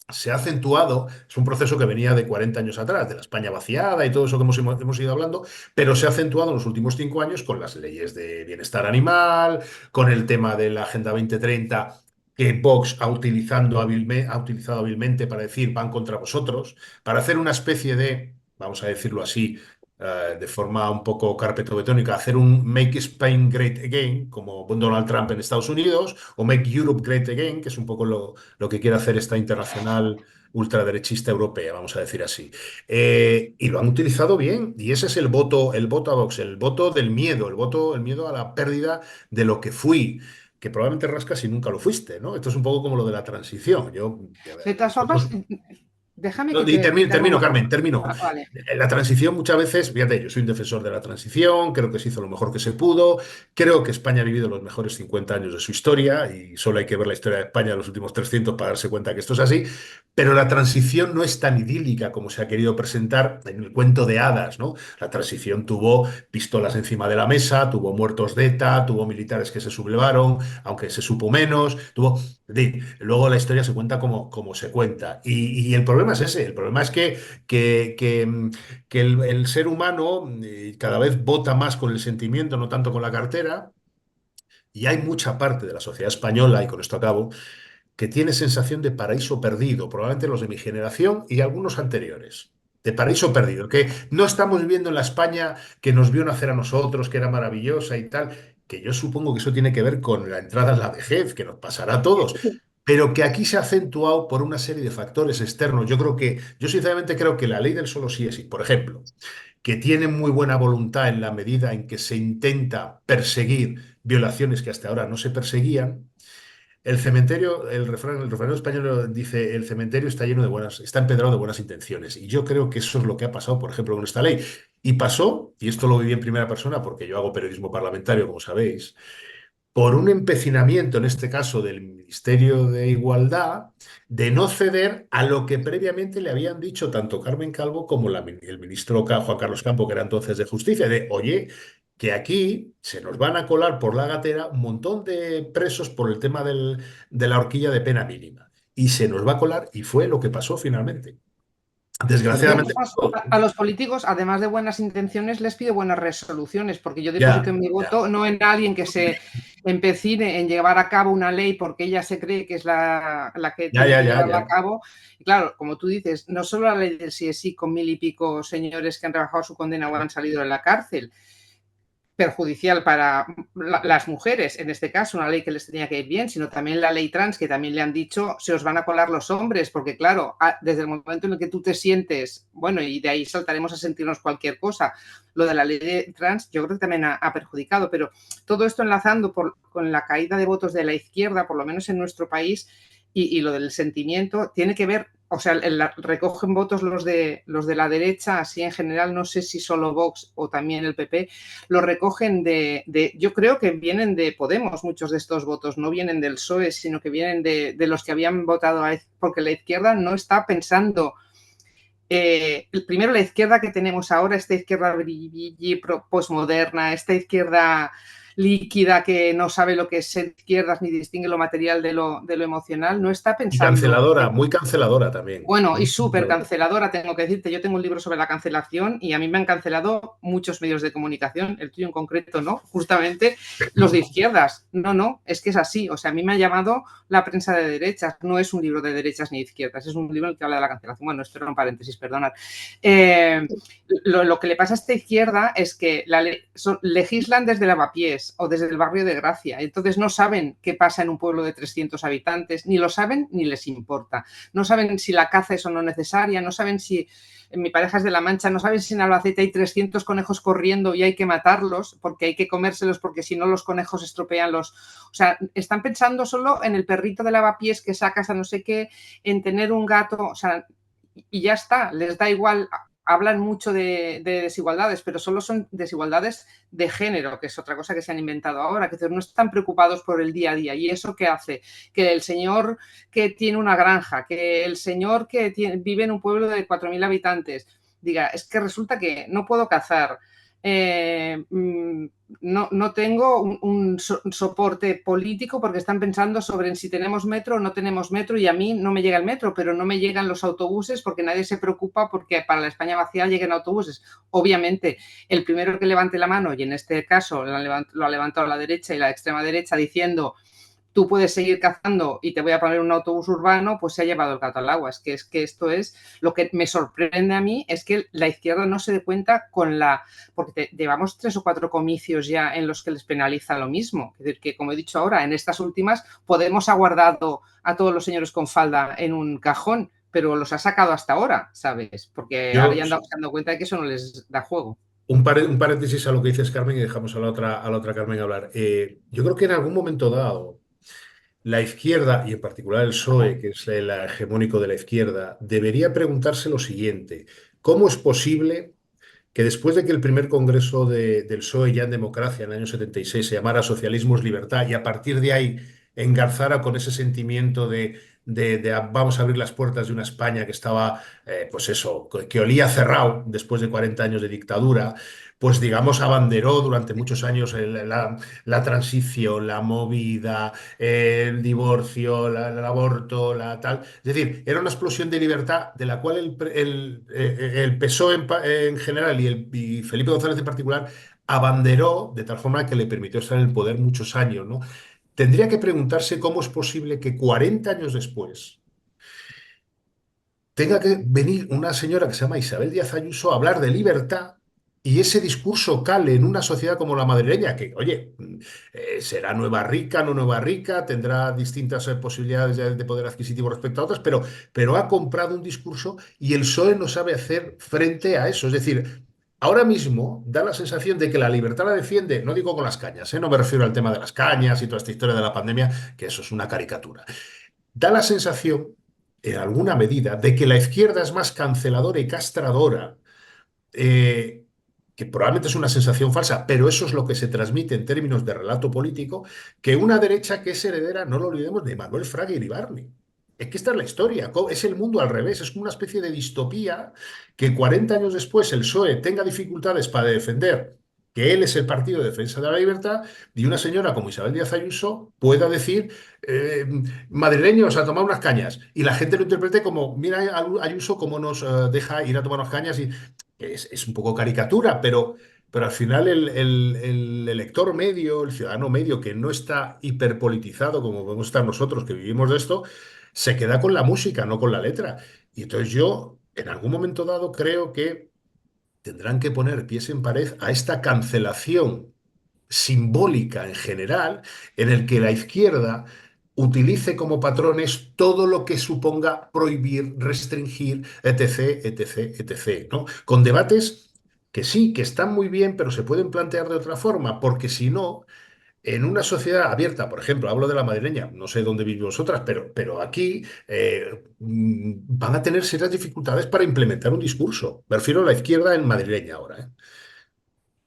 Speaker 2: se ha acentuado, es un proceso que venía de 40 años atrás, de la España vaciada y todo eso que hemos ido hablando, pero se ha acentuado en los últimos 5 años con las leyes de bienestar animal, con el tema de la Agenda 2030 que Vox ha utilizado hábilmente para decir van contra vosotros, para hacer una especie de, vamos a decirlo así, de forma un poco carpetobetónica, hacer un Make Spain Great Again, como Donald Trump en Estados Unidos, o Make Europe Great Again, que es un poco lo que quiere hacer esta internacional ultraderechista europea, vamos a decir así. Y lo han utilizado bien, y ese es el voto a Vox, el voto del miedo, el miedo a la pérdida de lo que fui, que probablemente rascas si nunca lo fuiste, ¿no? Esto es un poco como lo de la transición.
Speaker 3: De todas formas, déjame que
Speaker 2: Y
Speaker 3: te
Speaker 2: termino,
Speaker 3: interrumpa.
Speaker 2: Carmen, termino.
Speaker 3: Vale.
Speaker 2: La transición muchas veces, fíjate, yo soy un defensor de la transición, creo que se hizo lo mejor que se pudo, creo que España ha vivido los mejores 50 años de su historia y solo hay que ver la historia de España de los últimos 300 para darse cuenta que esto es así, pero la transición no es tan idílica como se ha querido presentar en el cuento de hadas, ¿no? La transición tuvo pistolas encima de la mesa, tuvo muertos de ETA, tuvo militares que se sublevaron, aunque se supo menos, tuvo... Luego la historia se cuenta como se cuenta. Y el problema es ese, el problema es que el ser humano cada vez vota más con el sentimiento, no tanto con la cartera, y hay mucha parte de la sociedad española, y con esto acabo, que tiene sensación de paraíso perdido, probablemente los de mi generación y algunos anteriores. De paraíso perdido, que no estamos viviendo en la España que nos vio nacer a nosotros, que era maravillosa y tal, que yo supongo que eso tiene que ver con la entrada en la vejez, que nos pasará a todos, pero que aquí se ha acentuado por una serie de factores externos. Yo sinceramente creo que la ley del solo sí es sí, por ejemplo, que tiene muy buena voluntad en la medida en que se intenta perseguir violaciones que hasta ahora no se perseguían. El cementerio, el refrán español dice, el cementerio está lleno de está empedrado de buenas intenciones. Y yo creo que eso es lo que ha pasado, por ejemplo, con esta ley. Y pasó, y esto lo viví en primera persona porque yo hago periodismo parlamentario, como sabéis, por un empecinamiento, en este caso del Ministerio de Igualdad, de no ceder a lo que previamente le habían dicho tanto Carmen Calvo como el ministro Juan Carlos Campo, que era entonces de Justicia, de, oye, que aquí se nos van a colar por la gatera un montón de presos por el tema de la horquilla de pena mínima. Y se nos va a colar, y fue lo que pasó finalmente. Desgraciadamente.
Speaker 3: A los políticos, además de buenas intenciones, les pido buenas resoluciones, porque yo
Speaker 2: Ya,
Speaker 3: deposito mi voto no en alguien que se empecine en llevar a cabo una ley porque ella se cree que es la que tiene que llevarla a cabo. Y claro, como tú dices, no solo la ley del sí es sí con 1000 y pico señores que han rebajado su condena o han salido de la cárcel, perjudicial para las mujeres, en este caso, una ley que les tenía que ir bien, sino también la ley trans, que también le han dicho, se os van a colar los hombres, porque claro, desde el momento en el que tú te sientes, bueno, y de ahí saltaremos a sentirnos cualquier cosa, lo de la ley de trans yo creo que también ha perjudicado, pero todo esto enlazando con la caída de votos de la izquierda, por lo menos en nuestro país, y lo del sentimiento, tiene que ver, o sea, recogen votos los de la derecha, así en general, no sé si solo Vox o también el PP, lo recogen yo creo que vienen de Podemos, muchos de estos votos, no vienen del PSOE, sino que vienen de los que habían votado, porque la izquierda no está pensando, primero la izquierda que tenemos ahora, esta izquierda posmoderna, esta izquierda líquida que no sabe lo que es ser izquierdas ni distingue lo material de lo emocional, no está
Speaker 2: Y
Speaker 3: pensando...
Speaker 2: canceladora, muy canceladora también.
Speaker 3: Bueno, y súper canceladora, tengo que decirte. Yo tengo un libro sobre la cancelación y a mí me han cancelado muchos medios de comunicación, el tuyo en concreto, ¿no? Justamente los de izquierdas. No, es que es así. O sea, a mí me ha llamado la prensa de derechas. No es un libro de derechas ni de izquierdas, es un libro en el que habla de la cancelación. Bueno, esto era un paréntesis, perdonad. Lo que le pasa a esta izquierda es que legislan desde lavapiés o desde el barrio de Gracia. Entonces no saben qué pasa en un pueblo de 300 habitantes, ni lo saben ni les importa. No saben si la caza es o no necesaria, no saben si, mi pareja es de La Mancha, no saben si en Albacete hay 300 conejos corriendo y hay que matarlos porque hay que comérselos porque si no los conejos estropean los... O sea, están pensando solo en el perrito de lavapiés que sacas a no sé qué, en tener un gato, o sea, y ya está, les da igual. Hablan mucho de desigualdades, pero solo son desigualdades de género, que es otra cosa que se han inventado ahora, que no están preocupados por el día a día. ¿Y eso qué hace? Que el señor que tiene una granja, que el señor que vive en un pueblo de 4.000 habitantes, diga, es que resulta que no puedo cazar, no tengo un soporte político porque están pensando sobre si tenemos metro o no tenemos metro y a mí no me llega el metro, pero no me llegan los autobuses porque nadie se preocupa porque para la España vacía lleguen autobuses. Obviamente, el primero que levante la mano, y en este caso lo ha levantado la derecha y la extrema derecha diciendo tú puedes seguir cazando y te voy a poner un autobús urbano, pues se ha llevado el gato al agua. Es que esto es lo que me sorprende a mí, es que la izquierda no se dé cuenta porque llevamos 3 o 4 comicios ya en los que les penaliza lo mismo. Es decir, que como he dicho ahora, en estas últimas Podemos ha guardado a todos los señores con falda en un cajón, pero los ha sacado hasta ahora, ¿sabes? Porque ahora ya se han dado cuenta de que eso no les da juego.
Speaker 2: Un paréntesis a lo que dices, Carmen, y dejamos a la otra Carmen hablar. Yo creo que en algún momento dado la izquierda, y en particular el PSOE, que es el hegemónico de la izquierda, debería preguntarse lo siguiente: ¿cómo es posible que después de que el primer congreso del PSOE ya en democracia en el año 76 se llamara Socialismo es Libertad y a partir de ahí engarzara con ese sentimiento de vamos a abrir las puertas de una España que estaba, pues eso, que olía cerrado después de 40 años de dictadura, pues digamos abanderó durante muchos años la transición, la movida, el divorcio, el aborto, la tal. Es decir, era una explosión de libertad de la cual el PSOE en general y Felipe González en particular abanderó de tal forma que le permitió estar en el poder muchos años, ¿no? Tendría que preguntarse cómo es posible que 40 años después tenga que venir una señora que se llama Isabel Díaz Ayuso a hablar de libertad y ese discurso cale en una sociedad como la madrileña, que, oye, será nueva rica, no nueva rica, tendrá distintas posibilidades de poder adquisitivo respecto a otras, pero ha comprado un discurso y el PSOE no sabe hacer frente a eso. Es decir, ahora mismo da la sensación de que la libertad la defiende, no digo con las cañas, no me refiero al tema de las cañas y toda esta historia de la pandemia, que eso es una caricatura. Da la sensación, en alguna medida, de que la izquierda es más canceladora y castradora, que probablemente es una sensación falsa, pero eso es lo que se transmite en términos de relato político, que una derecha que es heredera, no lo olvidemos, de Manuel Fraga Iribarne. Es que esta es la historia, es el mundo al revés, es como una especie de distopía que 40 años después el PSOE tenga dificultades para defender que él es el partido de defensa de la libertad y una señora como Isabel Díaz Ayuso pueda decir madrileños a tomar unas cañas y la gente lo interprete como, mira Ayuso cómo nos deja ir a tomar unas cañas y es un poco caricatura, pero al final el elector medio, el ciudadano medio que no está hiperpolitizado como podemos estar nosotros que vivimos de esto, se queda con la música, no con la letra. Y entonces yo, en algún momento dado, creo que tendrán que poner pies en pared a esta cancelación simbólica en general, en el que la izquierda utilice como patrones todo lo que suponga prohibir, restringir, etc., etc., etc., ¿no? Con debates que sí, que están muy bien, pero se pueden plantear de otra forma, porque si no, en una sociedad abierta, por ejemplo, hablo de la madrileña, no sé dónde vivís vosotras, pero aquí van a tener serias dificultades para implementar un discurso. Me refiero a la izquierda en madrileña ahora, ¿eh?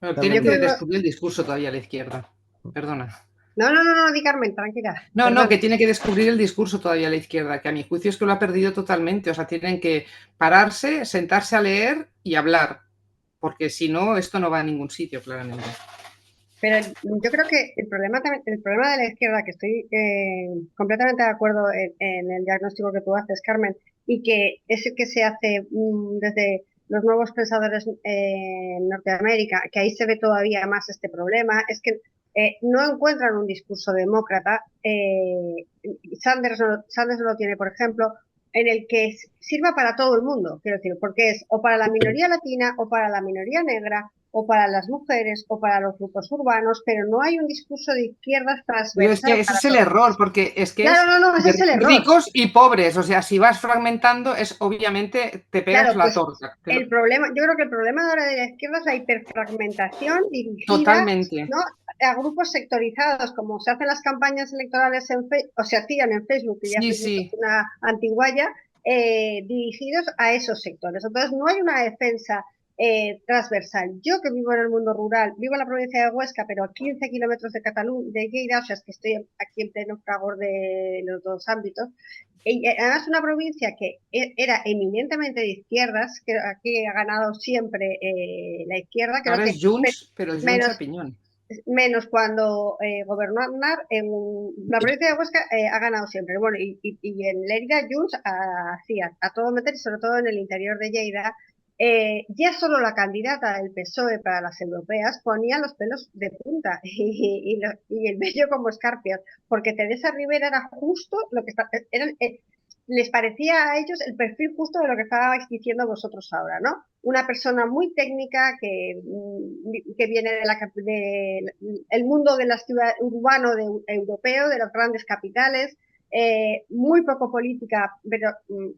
Speaker 3: Bueno, tiene que descubrir el discurso todavía la izquierda. Perdona.
Speaker 4: No, di Carmen, tranquila.
Speaker 3: No, que tiene que descubrir el discurso todavía la izquierda, que a mi juicio es que lo ha perdido totalmente. O sea, tienen que pararse, sentarse a leer y hablar, porque si no, esto no va a ningún sitio, claramente.
Speaker 4: Pero yo creo que el problema de la izquierda, que estoy completamente de acuerdo en el diagnóstico que tú haces, Carmen, y que es el que se hace desde los nuevos pensadores en Norteamérica, que ahí se ve todavía más este problema, es que no encuentran un discurso demócrata. Sanders no lo tiene, por ejemplo, en el que sirva para todo el mundo, quiero decir, porque es o para la minoría latina o para la minoría negra o para las mujeres o para los grupos urbanos, pero no hay un discurso de izquierdas
Speaker 3: Pero es
Speaker 4: transversal
Speaker 3: que ese
Speaker 4: para
Speaker 3: es el
Speaker 4: todos.
Speaker 3: error, porque es que es
Speaker 4: Claro, no, ese es el error.
Speaker 3: ricos y pobres. O sea, si vas fragmentando, es obviamente te pegas
Speaker 4: Claro,
Speaker 3: la
Speaker 4: pues
Speaker 3: torta.
Speaker 4: el problema, yo creo que el problema ahora de la izquierda es la hiperfragmentación dirigida,
Speaker 3: Totalmente.
Speaker 4: ¿no?, a grupos sectorizados, como se hacen las campañas electorales o se hacían en Facebook, que ya
Speaker 3: Sí,
Speaker 4: Facebook es
Speaker 3: sí.
Speaker 4: una antiguaya, dirigidos a esos sectores. Entonces, no hay una defensa transversal. Yo, que vivo en el mundo rural, vivo en la provincia de Huesca, pero a 15 kilómetros de Cataluña, de Lleida, o sea, es que estoy aquí en pleno fragor de los dos ámbitos. Y además, una provincia que era eminentemente de izquierdas, que aquí ha ganado siempre la izquierda, creo
Speaker 3: Ahora
Speaker 4: que
Speaker 3: es Junts, pero es Junts a
Speaker 4: menos,
Speaker 3: piñón.
Speaker 4: menos cuando gobernó Aznar, en la provincia de Huesca ha ganado siempre. Bueno, y en Lérida, Junts hacía a todo meter, y sobre todo en el interior de Lleida. Ya solo la candidata del PSOE para las europeas ponía los pelos de punta y el vello como escarpias, porque Teresa Rivera era justo lo que les parecía a ellos el perfil justo de lo que estabais diciendo vosotros ahora, ¿no? Una persona muy técnica que viene el mundo de la ciudad urbano europeo, de las grandes capitales, muy poco política, pero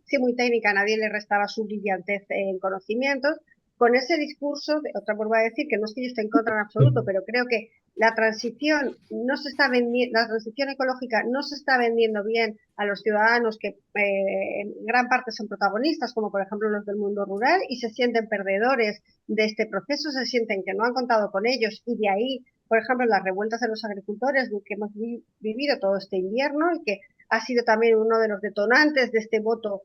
Speaker 4: sí muy técnica, nadie le restaba su brillantez en conocimientos. Con ese discurso, otra forma de decir que no es que yo esté en contra en absoluto, pero creo que la transición la transición ecológica no se está vendiendo bien a los ciudadanos que en gran parte son protagonistas, como por ejemplo los del mundo rural, y se sienten perdedores de este proceso, se sienten que no han contado con ellos, y de ahí, por ejemplo, las revueltas de los agricultores que hemos vivido todo este invierno y que ha sido también uno de los detonantes de este voto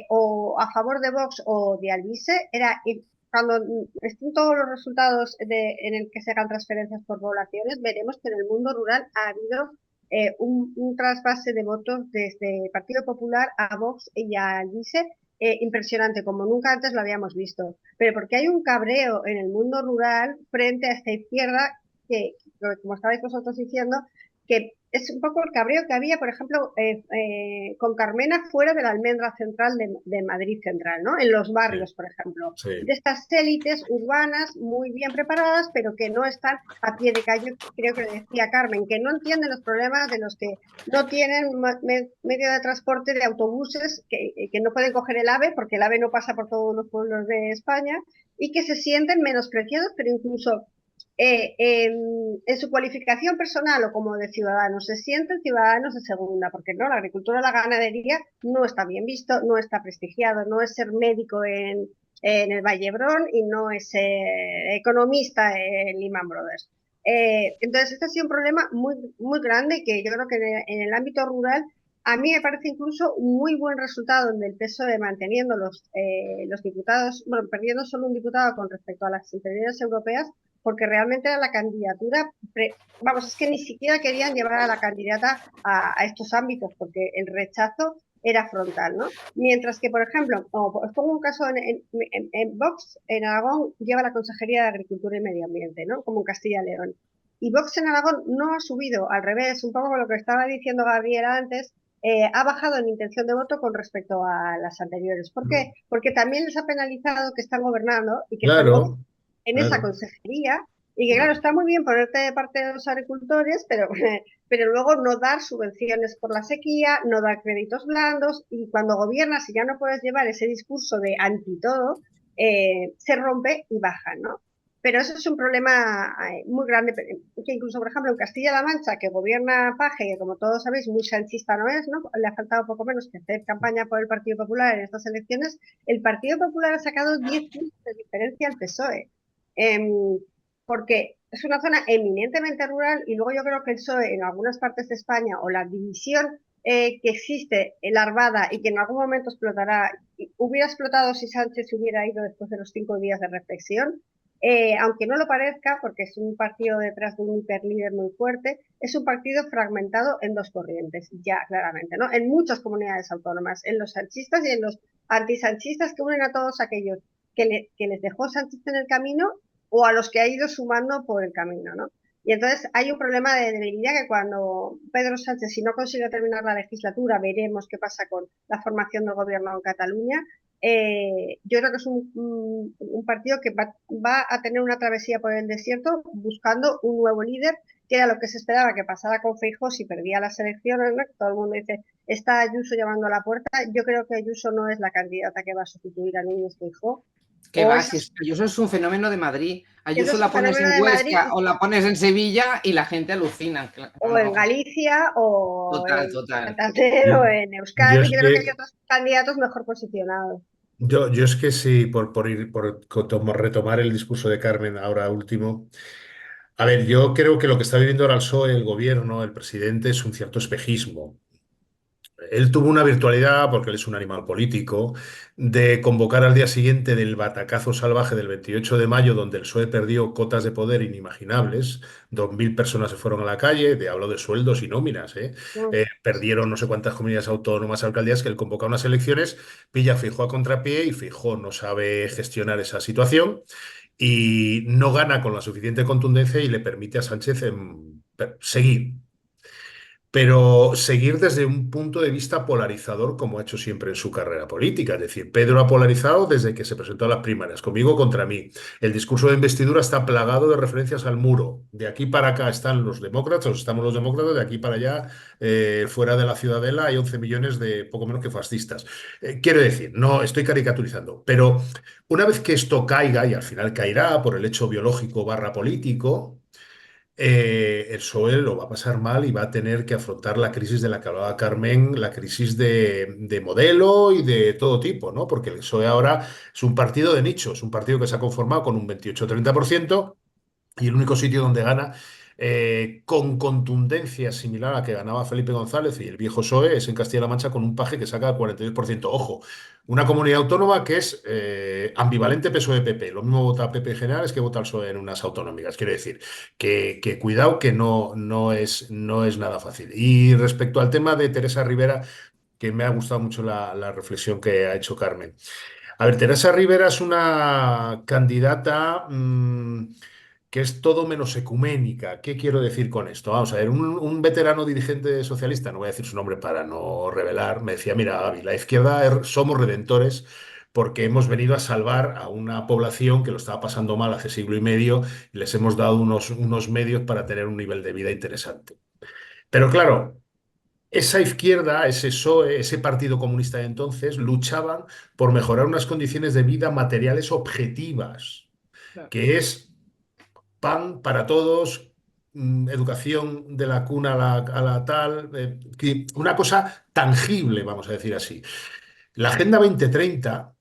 Speaker 4: o a favor de Vox o de Alvise, era cuando estén todos los resultados en el que se hagan transferencias por poblaciones, veremos que en el mundo rural ha habido un trasvase de votos desde el Partido Popular a Vox y a Alvise impresionante, como nunca antes lo habíamos visto. Pero porque hay un cabreo en el mundo rural frente a esta izquierda que como estabais vosotros diciendo, que es un poco el cabreo que había, por ejemplo, con Carmena fuera de la almendra central de Madrid Central, ¿no? En los barrios, por ejemplo, de estas élites urbanas muy bien preparadas, pero que no están a pie de calle, creo que decía Carmen, que no entienden los problemas de los que no tienen medio de transporte de autobuses, que no pueden coger el AVE, porque el AVE no pasa por todos los pueblos de España, y que se sienten menospreciados, pero incluso en su cualificación personal o como de ciudadanos, se sienten ciudadanos de segunda, porque no, la agricultura o la ganadería no está bien visto, no está prestigiado, no es ser médico en el Vallebrón y no es ser economista en Lehman Brothers. Entonces, este ha sido un problema muy, muy grande que yo creo que en el ámbito rural a mí me parece incluso un muy buen resultado del PSOE manteniendo los diputados, bueno, perdiendo solo un diputado con respecto a las anteriores europeas, porque realmente era la candidatura, vamos, es que ni siquiera querían llevar a la candidata a estos ámbitos, porque el rechazo era frontal, ¿no? Mientras que, por ejemplo, os pongo un caso en Vox, en Aragón, lleva la Consejería de Agricultura y Medio Ambiente, ¿no? Como en Castilla y León. Y Vox en Aragón no ha subido, al revés, un poco con lo que estaba diciendo Gabriela antes, ha bajado en intención de voto con respecto a las anteriores. ¿Por qué? Porque también les ha penalizado que están gobernando y que están en esa consejería, y que claro, está muy bien ponerte de parte de los agricultores, pero luego no dar subvenciones por la sequía, no dar créditos blandos, y cuando gobiernas y ya no puedes llevar ese discurso de anti todo, se rompe y baja, ¿no? Pero eso es un problema muy grande, que incluso, por ejemplo, en Castilla-La Mancha, que gobierna Paje, que como todos sabéis, muy sanchista no es, ¿no? Le ha faltado poco menos que hacer campaña por el Partido Popular en estas elecciones. El Partido Popular ha sacado 10 puntos de diferencia al PSOE. Porque es una zona eminentemente rural y luego yo creo que el PSOE en algunas partes de España o la división que existe larvada y que en algún momento explotará, hubiera explotado si Sánchez hubiera ido después de los 5 días de reflexión, aunque no lo parezca, porque es un partido detrás de un hiperlíder muy fuerte, es un partido fragmentado en dos corrientes, ya claramente, ¿no? En muchas comunidades autónomas, en los sanchistas y en los antisanchistas, que unen a todos aquellos que les dejó Sánchez en el camino o a los que ha ido sumando por el camino, ¿no? Y entonces hay un problema de debilidad que cuando Pedro Sánchez, si no consigue terminar la legislatura, veremos qué pasa con la formación del gobierno en Cataluña. Yo creo que es un partido que va a tener una travesía por el desierto buscando un nuevo líder, que era lo que se esperaba que pasara con Feijóo si perdía las elecciones, ¿no? Todo el mundo dice, está Ayuso llamando a la puerta. Yo creo que Ayuso no es la candidata que va a sustituir a Núñez Feijóo.
Speaker 3: ¿Qué va? Si Ayuso es un fenómeno de Madrid. Ayuso la pones en Huesca o la pones en Sevilla y la gente alucina.
Speaker 4: O en Galicia o
Speaker 3: total.
Speaker 4: en Santander o en Euskadi. Yo creo que hay otros candidatos mejor posicionados.
Speaker 2: Yo es que sí, por retomar el discurso de Carmen ahora último. A ver, yo creo que lo que está viviendo ahora el PSOE, el gobierno, el presidente, es un cierto espejismo. Él tuvo una virtualidad, porque él es un animal político, de convocar al día siguiente del batacazo salvaje del 28 de mayo, donde el PSOE perdió cotas de poder inimaginables. 2.000 personas se fueron a la calle, hablo de sueldos y nóminas, ¿eh? Perdieron no sé cuántas comunidades autónomas, alcaldías, que él convoca unas elecciones, pilla a Feijóo a contrapié y Feijóo no sabe gestionar esa situación y no gana con la suficiente contundencia y le permite a Sánchez seguir. Pero seguir desde un punto de vista polarizador, como ha hecho siempre en su carrera política. Es decir, Pedro ha polarizado desde que se presentó a las primarias, conmigo contra mí. El discurso de investidura está plagado de referencias al muro. De aquí para acá están los demócratas, estamos los demócratas, de aquí para allá, fuera de la ciudadela, hay 11 millones de poco menos que fascistas. Quiero decir, no estoy caricaturizando, pero una vez que esto caiga, y al final caerá por el hecho biológico barra político, el PSOE lo va a pasar mal y va a tener que afrontar la crisis de la que hablaba Carmen, la crisis de modelo y de todo tipo, ¿no? Porque el PSOE ahora es un partido de nicho, es un partido que se ha conformado con un 28-30% y el único sitio donde gana con contundencia similar a la que ganaba Felipe González y el viejo PSOE es en Castilla-La Mancha con un paje que saca el 42%. Ojo, una comunidad autónoma que es ambivalente PSOE-PP. Lo mismo vota PP en general es que vota el PSOE en unas autonómicas. Quiero decir que cuidado que no es nada fácil. Y respecto al tema de Teresa Rivera, que me ha gustado mucho la reflexión que ha hecho Carmen. A ver, Teresa Rivera es una candidata que es todo menos ecuménica. ¿Qué quiero decir con esto? Vamos a ver, un veterano dirigente socialista, no voy a decir su nombre para no revelar, me decía, mira, Gaby, la izquierda somos redentores porque hemos venido a salvar a una población que lo estaba pasando mal hace siglo y medio y les hemos dado unos medios para tener un nivel de vida interesante. Pero claro, esa izquierda, ese PSOE, ese Partido Comunista de entonces, luchaban por mejorar unas condiciones de vida materiales objetivas, que es pan para todos, educación de la cuna a la tal, una cosa tangible, vamos a decir así. La Agenda 2030,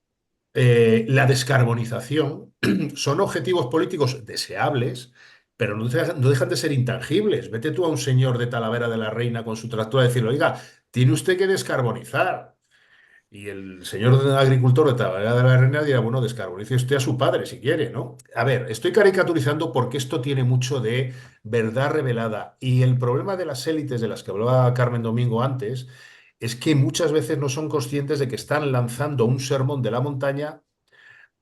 Speaker 2: la descarbonización, son objetivos políticos deseables, pero no dejan de ser intangibles. Vete tú a un señor de Talavera de la Reina con su tractor a decirle, oiga, tiene usted que descarbonizar. Y el señor agricultor de Talavera de la Reina dirá, bueno, descarbonice usted a su padre si quiere, ¿no? A ver, estoy caricaturizando porque esto tiene mucho de verdad revelada. Y el problema de las élites de las que hablaba Carmen Domingo antes es que muchas veces no son conscientes de que están lanzando un sermón de la montaña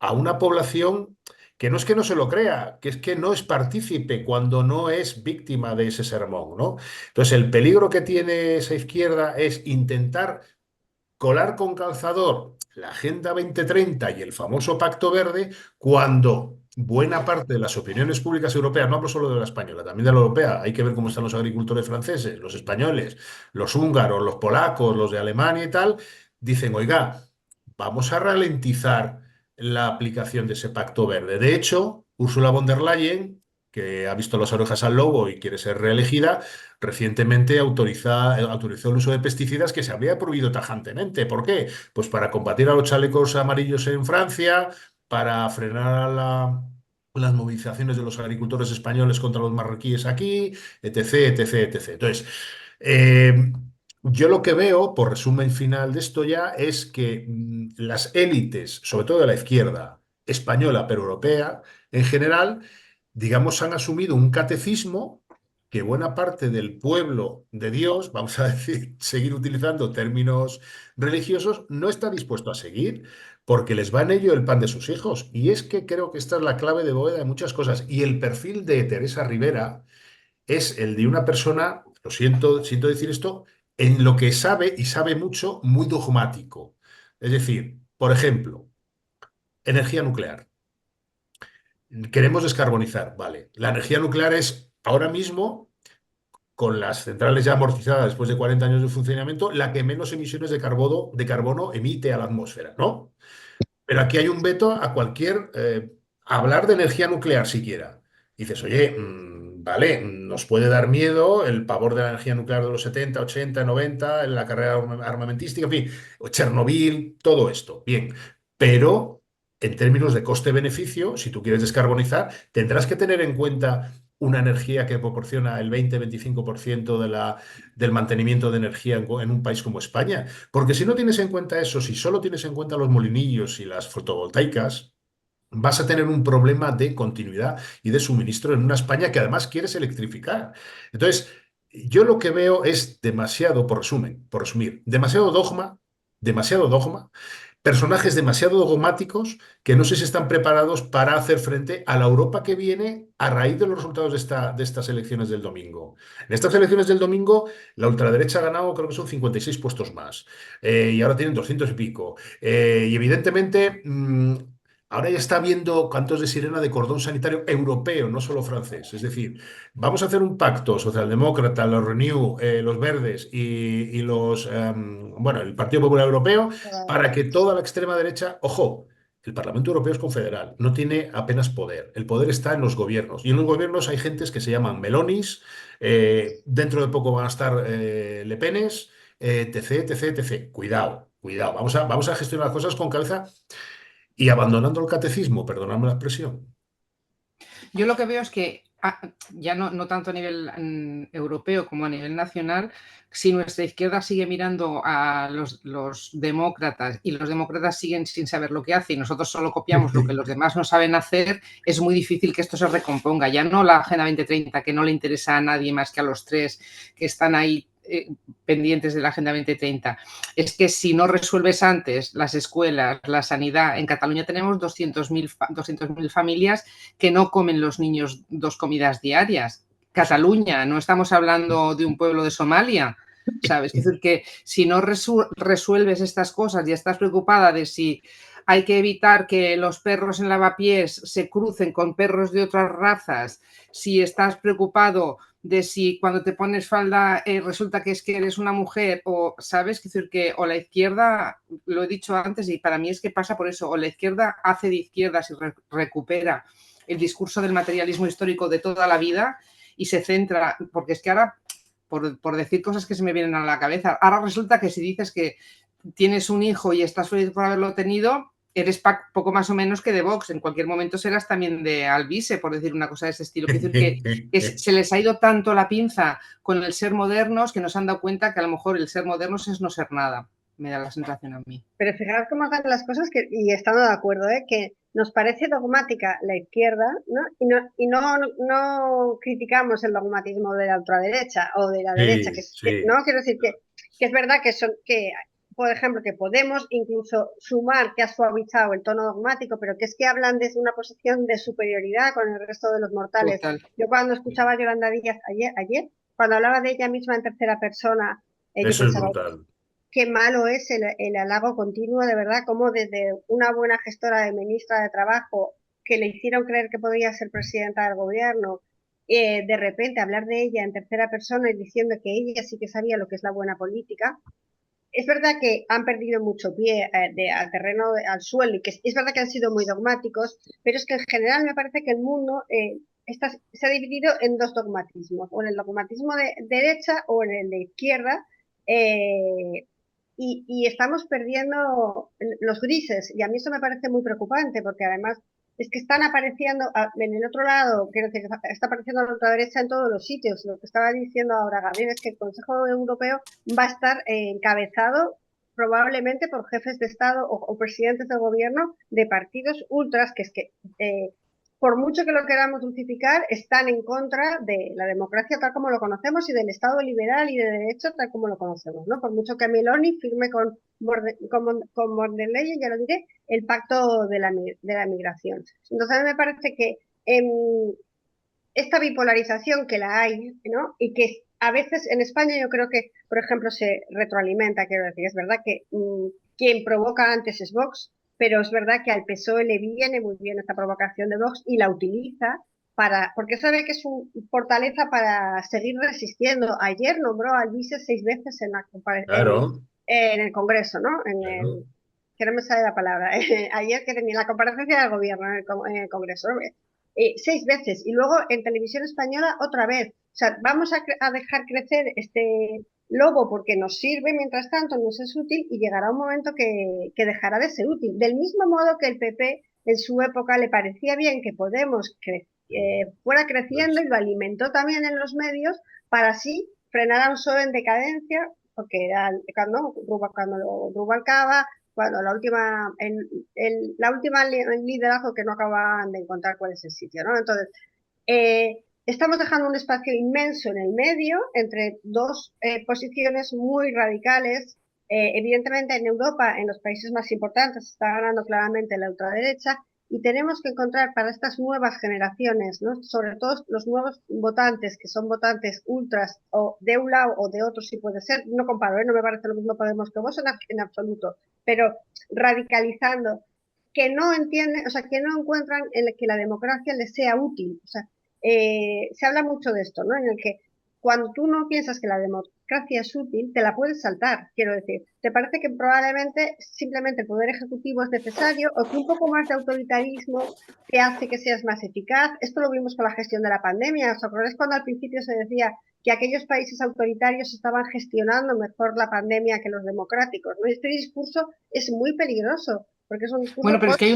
Speaker 2: a una población que no es que no se lo crea, que es que no es partícipe cuando no es víctima de ese sermón, ¿no? Entonces, el peligro que tiene esa izquierda es intentar colar con calzador la Agenda 2030 y el famoso Pacto Verde cuando buena parte de las opiniones públicas europeas, no hablo solo de la española, también de la europea, hay que ver cómo están los agricultores franceses, los españoles, los húngaros, los polacos, los de Alemania y tal, dicen, oiga, vamos a ralentizar la aplicación de ese Pacto Verde. De hecho, Ursula von der Leyen, que ha visto las orejas al lobo y quiere ser reelegida, recientemente autorizó el uso de pesticidas que se había prohibido tajantemente. ¿Por qué? Pues para combatir a los chalecos amarillos en Francia, para frenar las movilizaciones de los agricultores españoles contra los marroquíes aquí, etc., etc., etc. Entonces, yo lo que veo, por resumen final de esto ya, es que las élites, sobre todo de la izquierda española, pero europea, en general, digamos, han asumido un catecismo que buena parte del pueblo de Dios, vamos a decir, seguir utilizando términos religiosos, no está dispuesto a seguir, porque les va en ello el pan de sus hijos. Y es que creo que esta es la clave de bóveda de muchas cosas. Y el perfil de Teresa Rivera es el de una persona, lo siento decir esto, en lo que sabe y sabe mucho, muy dogmático. Es decir, por ejemplo, energía nuclear. Queremos descarbonizar, vale. La energía nuclear es ahora mismo, con las centrales ya amortizadas después de 40 años de funcionamiento, la que menos emisiones de carbono emite a la atmósfera, ¿no? Pero aquí hay un veto a cualquier hablar de energía nuclear siquiera. Dices, oye, vale, nos puede dar miedo el pavor de la energía nuclear de los 70, 80, 90, en la carrera armamentística, en fin, o Chernobyl, todo esto. Bien, pero en términos de coste-beneficio, si tú quieres descarbonizar, tendrás que tener en cuenta una energía que proporciona el 20-25% del mantenimiento de energía en un país como España. Porque si no tienes en cuenta eso, si solo tienes en cuenta los molinillos y las fotovoltaicas, vas a tener un problema de continuidad y de suministro en una España que además quieres electrificar. Entonces, yo lo que veo es demasiado, por resumir, demasiado dogma, personajes demasiado dogmáticos que no sé si están preparados para hacer frente a la Europa que viene a raíz de los resultados de estas elecciones del domingo. En estas elecciones del domingo, la ultraderecha ha ganado, creo que son 56 puestos más, y ahora tienen 200 y pico. Y evidentemente, ahora ya está habiendo cantos de sirena de cordón sanitario europeo, no solo francés. Es decir, vamos a hacer un pacto socialdemócrata, los Renew, los Verdes y bueno, el Partido Popular Europeo para que toda la extrema derecha, ojo, el Parlamento Europeo es confederal, no tiene apenas poder. El poder está en los gobiernos. Y en los gobiernos hay gentes que se llaman Melonis, dentro de poco van a estar Le Penes, etc, etc, etc. Cuidado, cuidado. Vamos a gestionar las cosas con cabeza y abandonando el catecismo, perdonadme la expresión.
Speaker 3: Yo lo que veo es que ya no tanto a nivel europeo como a nivel nacional, si nuestra izquierda sigue mirando a los demócratas y los demócratas siguen sin saber lo que hacen y nosotros solo copiamos lo que los demás no saben hacer, es muy difícil que esto se recomponga. Ya no la Agenda 2030, que no le interesa a nadie más que a los tres que están ahí pendientes de la Agenda 2030. Es que si no resuelves antes las escuelas, la sanidad, en Cataluña tenemos 200.000 familias que no comen los niños 2 comidas diarias. Cataluña, no estamos hablando de un pueblo de Somalia, ¿sabes? Es decir, que si no resuelves estas cosas y estás preocupada de si hay que evitar que los perros en lavapiés se crucen con perros de otras razas, si estás preocupado de si cuando te pones falda resulta que es que eres una mujer o, ¿sabes? Es decir, que o la izquierda, lo he dicho antes y para mí es que pasa por eso, o la izquierda hace de izquierdas y recupera el discurso del materialismo histórico de toda la vida y se centra, porque es que ahora, por decir cosas que se me vienen a la cabeza, ahora resulta que si dices que tienes un hijo y estás feliz por haberlo tenido, eres poco más o menos que de Vox. En cualquier momento serás también de Alvise, por decir una cosa de ese estilo. Quiero decir que se les ha ido tanto la pinza con el ser modernos que nos han dado cuenta que a lo mejor el ser modernos es no ser nada. Me da la sensación a mí.
Speaker 4: Pero fijaros cómo hacen las cosas y estando de acuerdo, que nos parece dogmática la izquierda, ¿no? Y no criticamos el dogmatismo de la ultraderecha o de la derecha, ¿no? Quiero decir que es verdad que por ejemplo, que Podemos incluso Sumar, que ha suavizado el tono dogmático, pero que es que hablan desde una posición de superioridad con el resto de los mortales. Total. Yo cuando escuchaba a Yolanda Díaz ayer, cuando hablaba de ella misma en tercera persona,
Speaker 2: eso es brutal.
Speaker 4: Qué malo es el halago continuo, de verdad, como desde una buena gestora de ministra de Trabajo que le hicieron creer que podía ser presidenta del gobierno, de repente hablar de ella en tercera persona y diciendo que ella sí que sabía lo que es la buena política. Es verdad que han perdido mucho pie al terreno, al suelo, y que es verdad que han sido muy dogmáticos, pero es que en general me parece que el mundo se ha dividido en dos dogmatismos, o en el dogmatismo de derecha o en el de izquierda, y estamos perdiendo los grises, y a mí eso me parece muy preocupante, porque además es que están apareciendo en el otro lado, quiero decir, está apareciendo la ultraderecha en todos los sitios. Lo que estaba diciendo ahora Gabriel es que el Consejo Europeo va a estar encabezado probablemente por jefes de Estado o presidentes de gobierno de partidos ultras, que es que por mucho que lo queramos dulcificar, están en contra de la democracia tal como lo conocemos y del Estado liberal y de derecho tal como lo conocemos, ¿no? Por mucho que Meloni firme con von der Leyen, ya lo diré, el pacto de la migración. Entonces, a mí me parece que esta bipolarización que la hay, ¿no? Y que a veces en España yo creo que, por ejemplo, se retroalimenta, quiero decir, es verdad que quien provoca antes es Vox, pero es verdad que al PSOE le viene muy bien esta provocación de Vox y la utiliza porque sabe que es una fortaleza para seguir resistiendo. Ayer nombró a Albises 6 veces
Speaker 2: Claro,
Speaker 4: en el Congreso, ¿no?
Speaker 2: claro.
Speaker 4: Que no me sale la palabra. Ayer que tenía la comparecencia del gobierno en el Congreso, ¿no? 6 veces. Y luego en televisión española otra vez. O sea, vamos a dejar crecer este lobo porque nos sirve, mientras tanto nos es útil y llegará un momento que dejará de ser útil. Del mismo modo que el PP en su época le parecía bien que Podemos fuera creciendo y lo alimentó también en los medios para así frenar a un PSOE en decadencia, porque era cuando Rubalcaba, cuando la última liderazgo que no acababan de encontrar cuál es el sitio, ¿no? Entonces, estamos dejando un espacio inmenso en el medio entre dos posiciones muy radicales. Evidentemente en Europa, en los países más importantes, está ganando claramente la ultraderecha y tenemos que encontrar para estas nuevas generaciones, ¿no? Sobre todo los nuevos votantes, que son votantes ultras o de un lado o de otro, si puede ser, no comparo, no me parece lo mismo Podemos que vos en absoluto, pero radicalizando, que no entienden, o sea, que no encuentran en el que la democracia les sea útil. O sea, se habla mucho de esto, ¿no? En el que cuando tú no piensas que la democracia es útil, te la puedes saltar, quiero decir. ¿Te parece que probablemente simplemente el poder ejecutivo es necesario o que un poco más de autoritarismo te hace que seas más eficaz? Esto lo vimos con la gestión de la pandemia. ¿Os acordáis cuando al principio se decía que aquellos países autoritarios estaban gestionando mejor la pandemia que los democráticos, ¿no? Este discurso es muy peligroso, porque es un discurso...
Speaker 3: Bueno, pero es que hay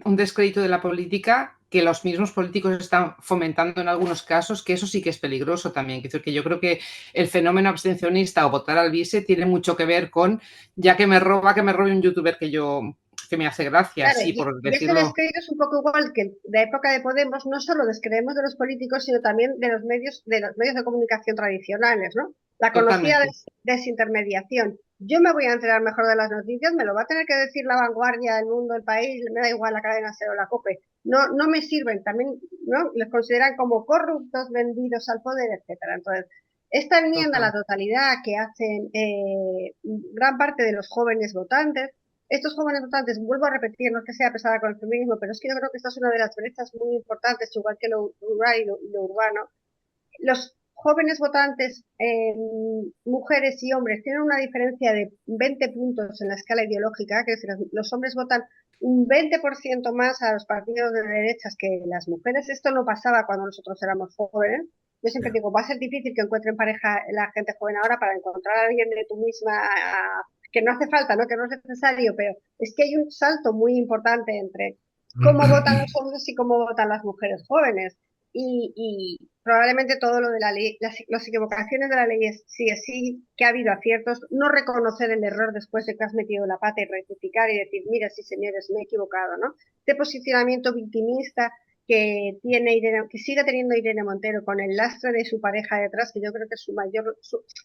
Speaker 3: un descrédito de la política que los mismos políticos están fomentando en algunos casos, que eso sí que es peligroso también. Es decir, que yo creo que el fenómeno abstencionista o votar al Albiese tiene mucho que ver con, ya que me robe un youtuber que me hace gracia,
Speaker 4: claro,
Speaker 3: sí, por decirlo.
Speaker 4: Ese descrédito es un poco igual que la época de Podemos, no solo descreemos de los políticos, sino también de los medios de comunicación tradicionales, ¿no? La conocida desintermediación. Yo me voy a enterar mejor de las noticias, me lo va a tener que decir La Vanguardia, El Mundo, El País, me da igual la cadena SER o la COPE. No me sirven, también, ¿no? Les consideran como corruptos, vendidos al poder, etcétera. Entonces, esta enmienda a la totalidad que hacen gran parte de los jóvenes votantes, estos jóvenes votantes, vuelvo a repetir, no es que sea pesada con el feminismo, pero es que yo creo que esta es una de las brechas muy importantes, igual que lo rural y lo urbano. Los jóvenes votantes, mujeres y hombres, tienen una diferencia de 20 puntos en la escala ideológica, que es decir, los hombres votan un 20% más a los partidos de derechas que las mujeres. Esto no pasaba cuando nosotros éramos jóvenes. Yo siempre digo, va a ser difícil que encuentren pareja la gente joven ahora para encontrar a alguien de tu misma... que no hace falta, ¿no? Que no es necesario, pero es que hay un salto muy importante entre cómo votan los hombres y cómo votan las mujeres jóvenes. Y probablemente todo lo de la ley, las equivocaciones de la ley es sí, que ha habido aciertos, no reconocer el error después de que has metido la pata y rectificar y decir, mira, sí señores, me he equivocado, ¿no? Este posicionamiento victimista que sigue teniendo Irene Montero con el lastre de su pareja detrás, que yo creo que es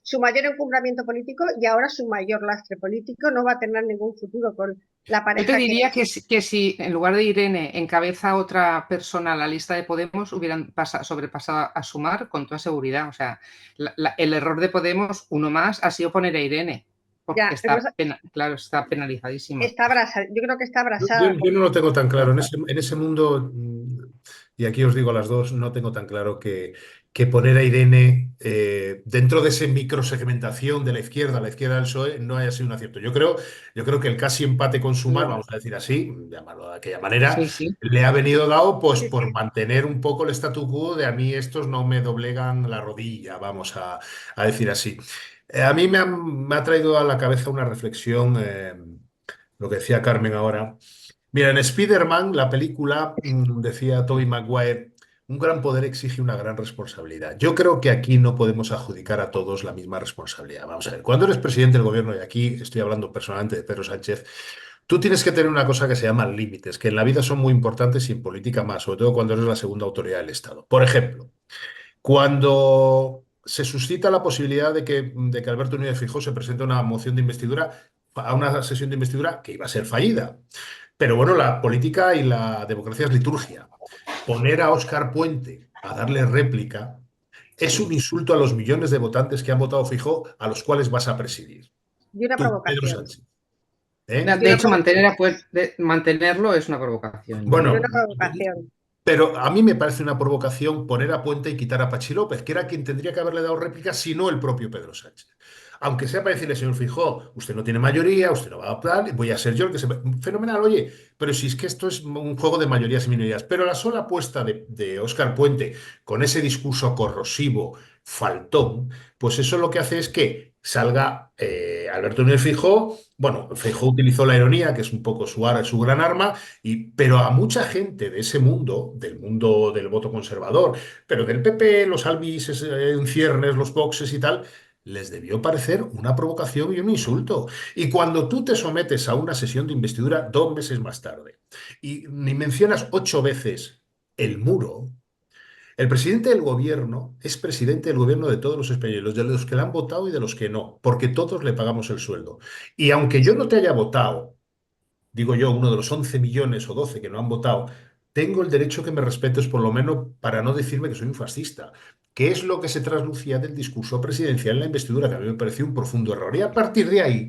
Speaker 4: su mayor encumbramiento político y ahora su mayor lastre político, no va a tener ningún futuro con la pareja.
Speaker 3: Yo te diría que si en lugar de Irene encabeza otra persona la lista de Podemos, hubieran sobrepasado a Sumar con toda seguridad. O sea, el error de Podemos, uno más, ha sido poner a Irene. Porque está penalizadísimo.
Speaker 4: Yo creo que está abrasada.
Speaker 2: Yo no lo tengo tan claro. En ese mundo, y aquí os digo a las dos, no tengo tan claro que poner a Irene dentro de esa microsegmentación de la izquierda del PSOE no haya sido un acierto. Yo creo que el casi empate con Sumar, vamos a decir así, llamarlo de aquella manera, le ha venido dado pues por mantener un poco el statu quo de a mí estos no me doblegan la rodilla, vamos a decir así. A mí me ha traído a la cabeza una reflexión, lo que decía Carmen ahora. Mira, en Spider-Man, la película, decía Tobey Maguire, un gran poder exige una gran responsabilidad. Yo creo que aquí no podemos adjudicar a todos la misma responsabilidad. Vamos a ver, cuando eres presidente del gobierno, y aquí estoy hablando personalmente de Pedro Sánchez, Tú tienes que tener una cosa que se llama límites, que en la vida son muy importantes y en política más, sobre todo cuando eres la segunda autoridad del Estado. Por ejemplo, cuando se suscita la posibilidad de que Alberto Núñez Feijóo se presente a una moción de investidura, a una sesión de investidura que iba a ser fallida. Pero bueno, la política y la democracia es liturgia. Poner a Óscar Puente a darle réplica es un insulto a los millones de votantes que han votado Feijóo, a los cuales vas a presidir.
Speaker 4: Y una
Speaker 2: Tú, Pedro
Speaker 4: provocación.
Speaker 2: Sánchez. ¿Eh?
Speaker 3: De hecho, mantenerlo es una provocación.
Speaker 4: Y
Speaker 2: Bueno,
Speaker 4: una provocación.
Speaker 2: pero a mí me parece una provocación poner a Puente y quitar a Pachi López, que era quien tendría que haberle dado réplica, si no el propio Pedro Sánchez. Aunque sea para decirle, señor Feijóo, usted no tiene mayoría, usted no va a optar, voy a ser yo el que se... Fenomenal, oye, pero si es que esto es un juego de mayorías y minorías. Pero la sola apuesta de Óscar Puente con ese discurso corrosivo, faltón, pues eso lo que hace es que salga Alberto Núñez Feijóo. Bueno, Feijóo utilizó la ironía, que es un poco su gran arma, pero a mucha gente de ese mundo, del mundo del voto conservador, pero del PP, los albises en ciernes, los boxes y tal, les debió parecer una provocación y un insulto. Y cuando tú te sometes a una sesión de investidura 2 meses más tarde y ni mencionas 8 veces el muro, el presidente del gobierno es presidente del gobierno de todos los españoles, de los que le han votado y de los que no, porque todos le pagamos el sueldo. Y aunque yo no te haya votado, digo yo, uno de los 11 millones o 12 que no han votado, tengo el derecho que me respetes por lo menos para no decirme que soy un fascista, que es lo que se traslucía del discurso presidencial en la investidura, que a mí me pareció un profundo error. Y a partir de ahí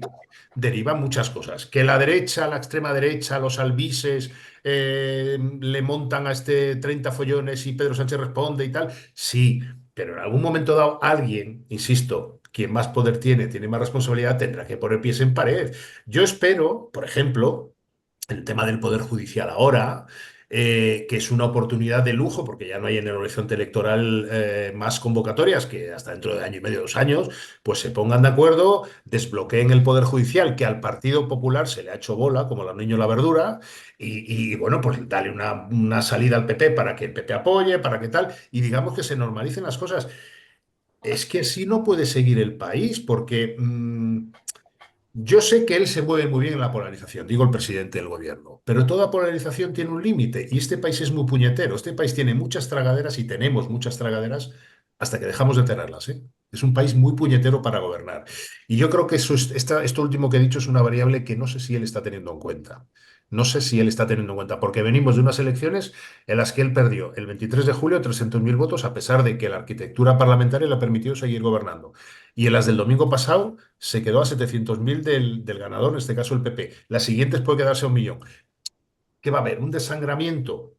Speaker 2: derivan muchas cosas. Que la derecha, la extrema derecha, los albises le montan a este 30 follones y Pedro Sánchez responde y tal, sí, pero en algún momento dado alguien, insisto, quien más poder tiene más responsabilidad, tendrá que poner pies en pared. Yo espero, por ejemplo, el tema del Poder Judicial ahora, que es una oportunidad de lujo, porque ya no hay en el horizonte electoral más convocatorias, que hasta dentro de año y medio, 2 años, pues se pongan de acuerdo, desbloqueen el Poder Judicial, que al Partido Popular se le ha hecho bola, como al niño la verdura, bueno, pues dale una salida al PP para que el PP apoye, para que tal, y digamos que se normalicen las cosas. Es que así no puede seguir el país, porque yo sé que él se mueve muy bien en la polarización, digo el presidente del gobierno, pero toda polarización tiene un límite y este país es muy puñetero. Este país tiene muchas tragaderas y tenemos muchas tragaderas hasta que dejamos de tenerlas, ¿eh? Es un país muy puñetero para gobernar. Y yo creo que esto último que he dicho es una variable que no sé si él está teniendo en cuenta. No sé si él está teniendo en cuenta, porque venimos de unas elecciones en las que él perdió el 23 de julio 300.000 votos, a pesar de que la arquitectura parlamentaria le ha permitido seguir gobernando. Y en las del domingo pasado se quedó a 700.000 del ganador, en este caso el PP. Las siguientes puede quedarse a 1 millón. ¿Qué va a haber? ¿Un desangramiento?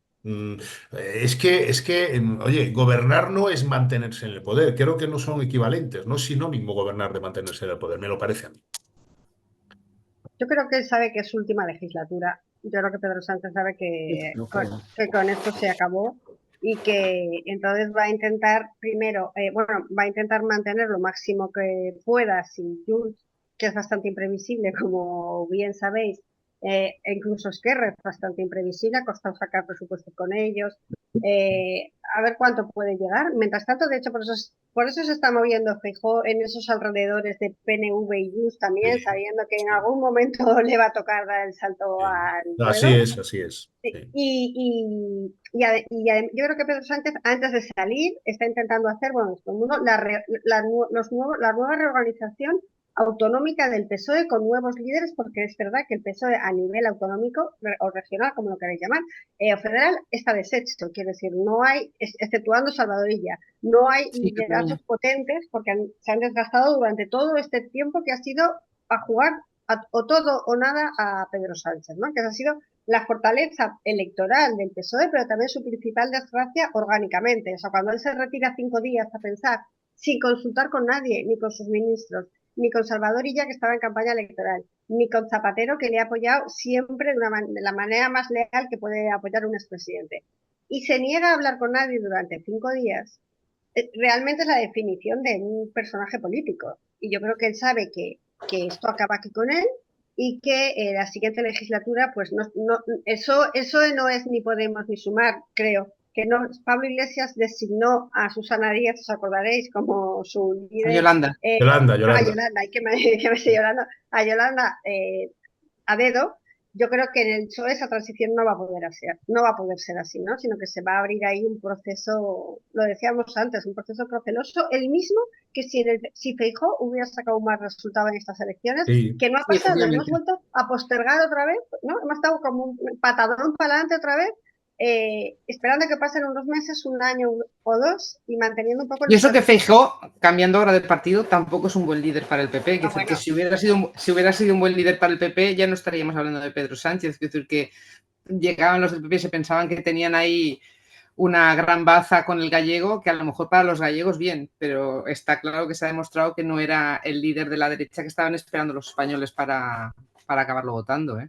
Speaker 2: Oye, gobernar no es mantenerse en el poder. Creo que no son equivalentes. No es sinónimo gobernar de mantenerse en el poder, me lo parece a mí.
Speaker 4: Yo creo que él sabe que es su última legislatura. Yo creo que Pedro Sánchez sabe que con esto se acabó y que entonces va a intentar primero, va a intentar mantener lo máximo que pueda sin Junts, que es bastante imprevisible, como bien sabéis, e incluso Esquerra es bastante imprevisible, ha costado sacar presupuestos con ellos, a ver cuánto puede llegar. Mientras tanto, de hecho, por eso se está moviendo Feijóo en esos alrededores de PNV y Junts también,
Speaker 2: Sí.
Speaker 4: sabiendo que en algún momento le va a tocar dar el salto al
Speaker 2: Así
Speaker 4: ruedo.
Speaker 2: es, así es. Sí.
Speaker 4: Yo creo que Pedro Sánchez, antes de salir, está intentando hacer, bueno, la nueva reorganización autonómica del PSOE con nuevos líderes, porque es verdad que el PSOE a nivel autonómico o regional, como lo queréis llamar, o federal, está deshecho. Quiero decir, no hay, exceptuando Salvador Illa, no hay liderazgos potentes porque se han desgastado durante todo este tiempo que ha sido a jugar o todo o nada a Pedro Sánchez, ¿no? Que ha sido la fortaleza electoral del PSOE, pero también su principal desgracia orgánicamente. O sea, cuando él se retira 5 días a pensar, sin consultar con nadie, ni con sus ministros, ni con Salvador Illa, que estaba en campaña electoral, ni con Zapatero, que le ha apoyado siempre de la manera más leal que puede apoyar un expresidente. Y se niega a hablar con nadie durante 5 días. Realmente es la definición de un personaje político. Y yo creo que él sabe que esto acaba aquí con él y que la siguiente legislatura, pues eso no es ni Podemos ni Sumar, creo. Que no, Pablo Iglesias designó a Susana Díaz, os acordaréis, como su líder.
Speaker 3: A Yolanda.
Speaker 4: A Yolanda, a dedo, yo creo que en el PSOE esa transición no va a poder ser así, ¿no? Sino que se va a abrir ahí un proceso, lo decíamos antes, un proceso proceloso, el mismo que si Feijóo hubiera sacado un mal resultado en estas elecciones,
Speaker 2: Sí.
Speaker 4: que no ha
Speaker 3: Sí,
Speaker 4: pasado, lo hemos
Speaker 3: efectivamente.
Speaker 4: vuelto a postergar otra vez, ¿no? Hemos estado como un patadón para adelante otra vez, esperando que pasen unos meses, un año o dos, y manteniendo un poco
Speaker 3: Y eso que
Speaker 4: nuestras...
Speaker 3: Feijóo, cambiando ahora de partido, tampoco es un buen líder para el PP.
Speaker 4: Ah,
Speaker 3: Es decir, que
Speaker 4: bueno,
Speaker 3: si hubiera sido un buen líder para el PP, ya no estaríamos hablando de Pedro Sánchez. Es decir, que llegaban los del PP y se pensaban que tenían ahí una gran baza con el gallego, que a lo mejor para los gallegos bien, pero está claro que se ha demostrado que no era el líder de la derecha que estaban esperando los españoles para acabarlo votando, ¿eh?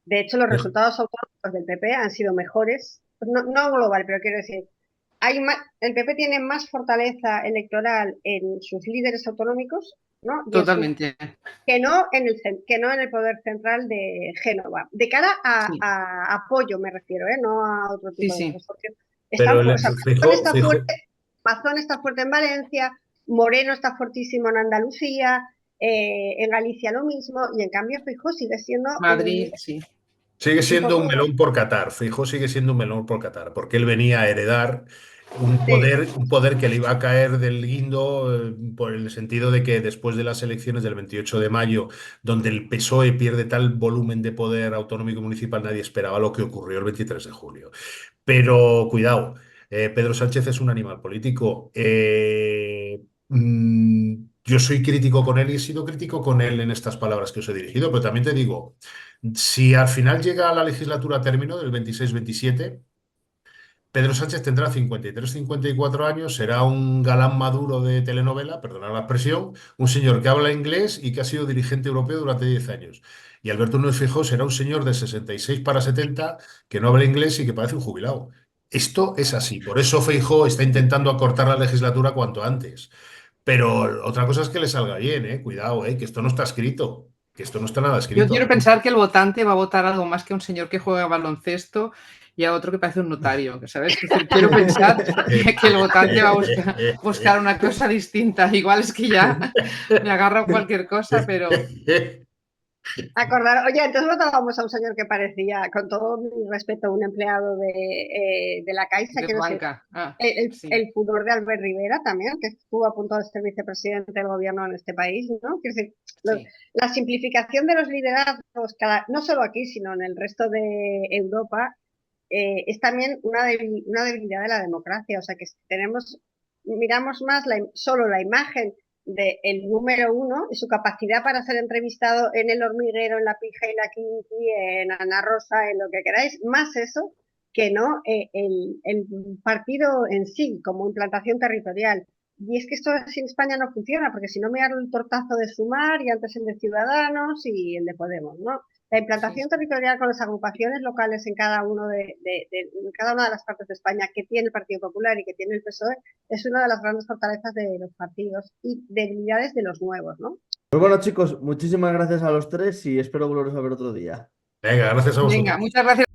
Speaker 4: de hecho, los
Speaker 2: Feijóo-
Speaker 4: resultados autonómicos del PP han sido mejores, no global, pero quiero decir, el PP tiene más fortaleza electoral en sus líderes autonómicos, ¿no?
Speaker 3: Totalmente.
Speaker 4: Que no en el poder central de Génova. De cara
Speaker 3: Sí,
Speaker 4: a apoyo me refiero, no a otro
Speaker 3: sí,
Speaker 4: tipo de
Speaker 3: sí.
Speaker 4: cosas. Porque
Speaker 2: Pero
Speaker 4: o sea,
Speaker 2: Feijóo, Feijóo-
Speaker 4: Mazón está fuerte en Valencia, Moreno está fortísimo en Andalucía, en Galicia lo mismo, y en cambio Feijóo sigue siendo un
Speaker 3: Madrid,
Speaker 4: líder
Speaker 3: sí.
Speaker 2: sigue
Speaker 4: un
Speaker 2: siendo un
Speaker 4: poco...
Speaker 2: melón por Qatar. Feijóo sigue siendo un melón por Qatar, porque él venía a heredar
Speaker 4: Sí,
Speaker 2: un poder que le iba a caer del guindo, por el sentido de que después de las elecciones del 28 de mayo, donde el PSOE pierde tal volumen de poder autonómico y municipal, nadie esperaba lo que ocurrió el 23 de julio. Pero cuidado, Pedro Sánchez es un animal político. Yo soy crítico con él y he sido crítico con él en estas palabras que os he dirigido, pero también te digo, si al final llega la legislatura a término del 26-27, Pedro Sánchez tendrá 53-54 años, será un galán maduro de telenovela, perdonad la expresión, un señor que habla inglés y que ha sido dirigente europeo durante 10 años. Y Alberto Núñez Feijóo será un señor de 66 para 70 que no habla inglés y que parece un jubilado. Esto es así. Por eso Feijóo está intentando acortar la legislatura cuanto antes. Pero otra cosa es que le salga bien, ¿eh? Cuidado, ¿eh? Que esto no está escrito. Que esto no está nada
Speaker 3: Yo quiero
Speaker 2: escrito.
Speaker 3: pensar que el votante va a votar algo más que a un señor que juega baloncesto y a otro que parece un notario, ¿sabes? Es decir, quiero pensar que el votante va a buscar una cosa distinta. Igual es que ya me agarro cualquier cosa, pero
Speaker 4: oye, entonces votábamos a un señor que parecía, con todo mi respeto, un empleado de la Caixa,
Speaker 3: de
Speaker 4: quiero decir,
Speaker 3: banca. Ah, sí,
Speaker 4: el pudor de Albert Rivera también, que estuvo a punto de ser vicepresidente del gobierno en este país, ¿no? Quiero decir,
Speaker 3: sí.
Speaker 4: la simplificación de los liderazgos, no solo aquí, sino en el resto de Europa, es también una debilidad de la democracia. O sea, que miramos más solo la imagen del número uno y su capacidad para ser entrevistado en El Hormiguero, en La Pija y la Quinqui, en Ana Rosa, en lo que queráis, más eso que no el partido en sí, como implantación territorial. Y es que esto así en España no funciona, porque si no me hago el tortazo de Sumar y antes el de Ciudadanos y el de Podemos, ¿no? La
Speaker 3: Sí.
Speaker 4: implantación territorial con las agrupaciones locales en cada una de las partes de España que tiene el Partido Popular y que tiene el PSOE es una de las grandes fortalezas de los partidos y debilidades de los nuevos, ¿no?
Speaker 1: Pues bueno, chicos, muchísimas gracias a los tres y espero volveros a ver otro día.
Speaker 2: Venga, gracias a
Speaker 3: Venga,
Speaker 2: vosotros.
Speaker 3: muchas gracias.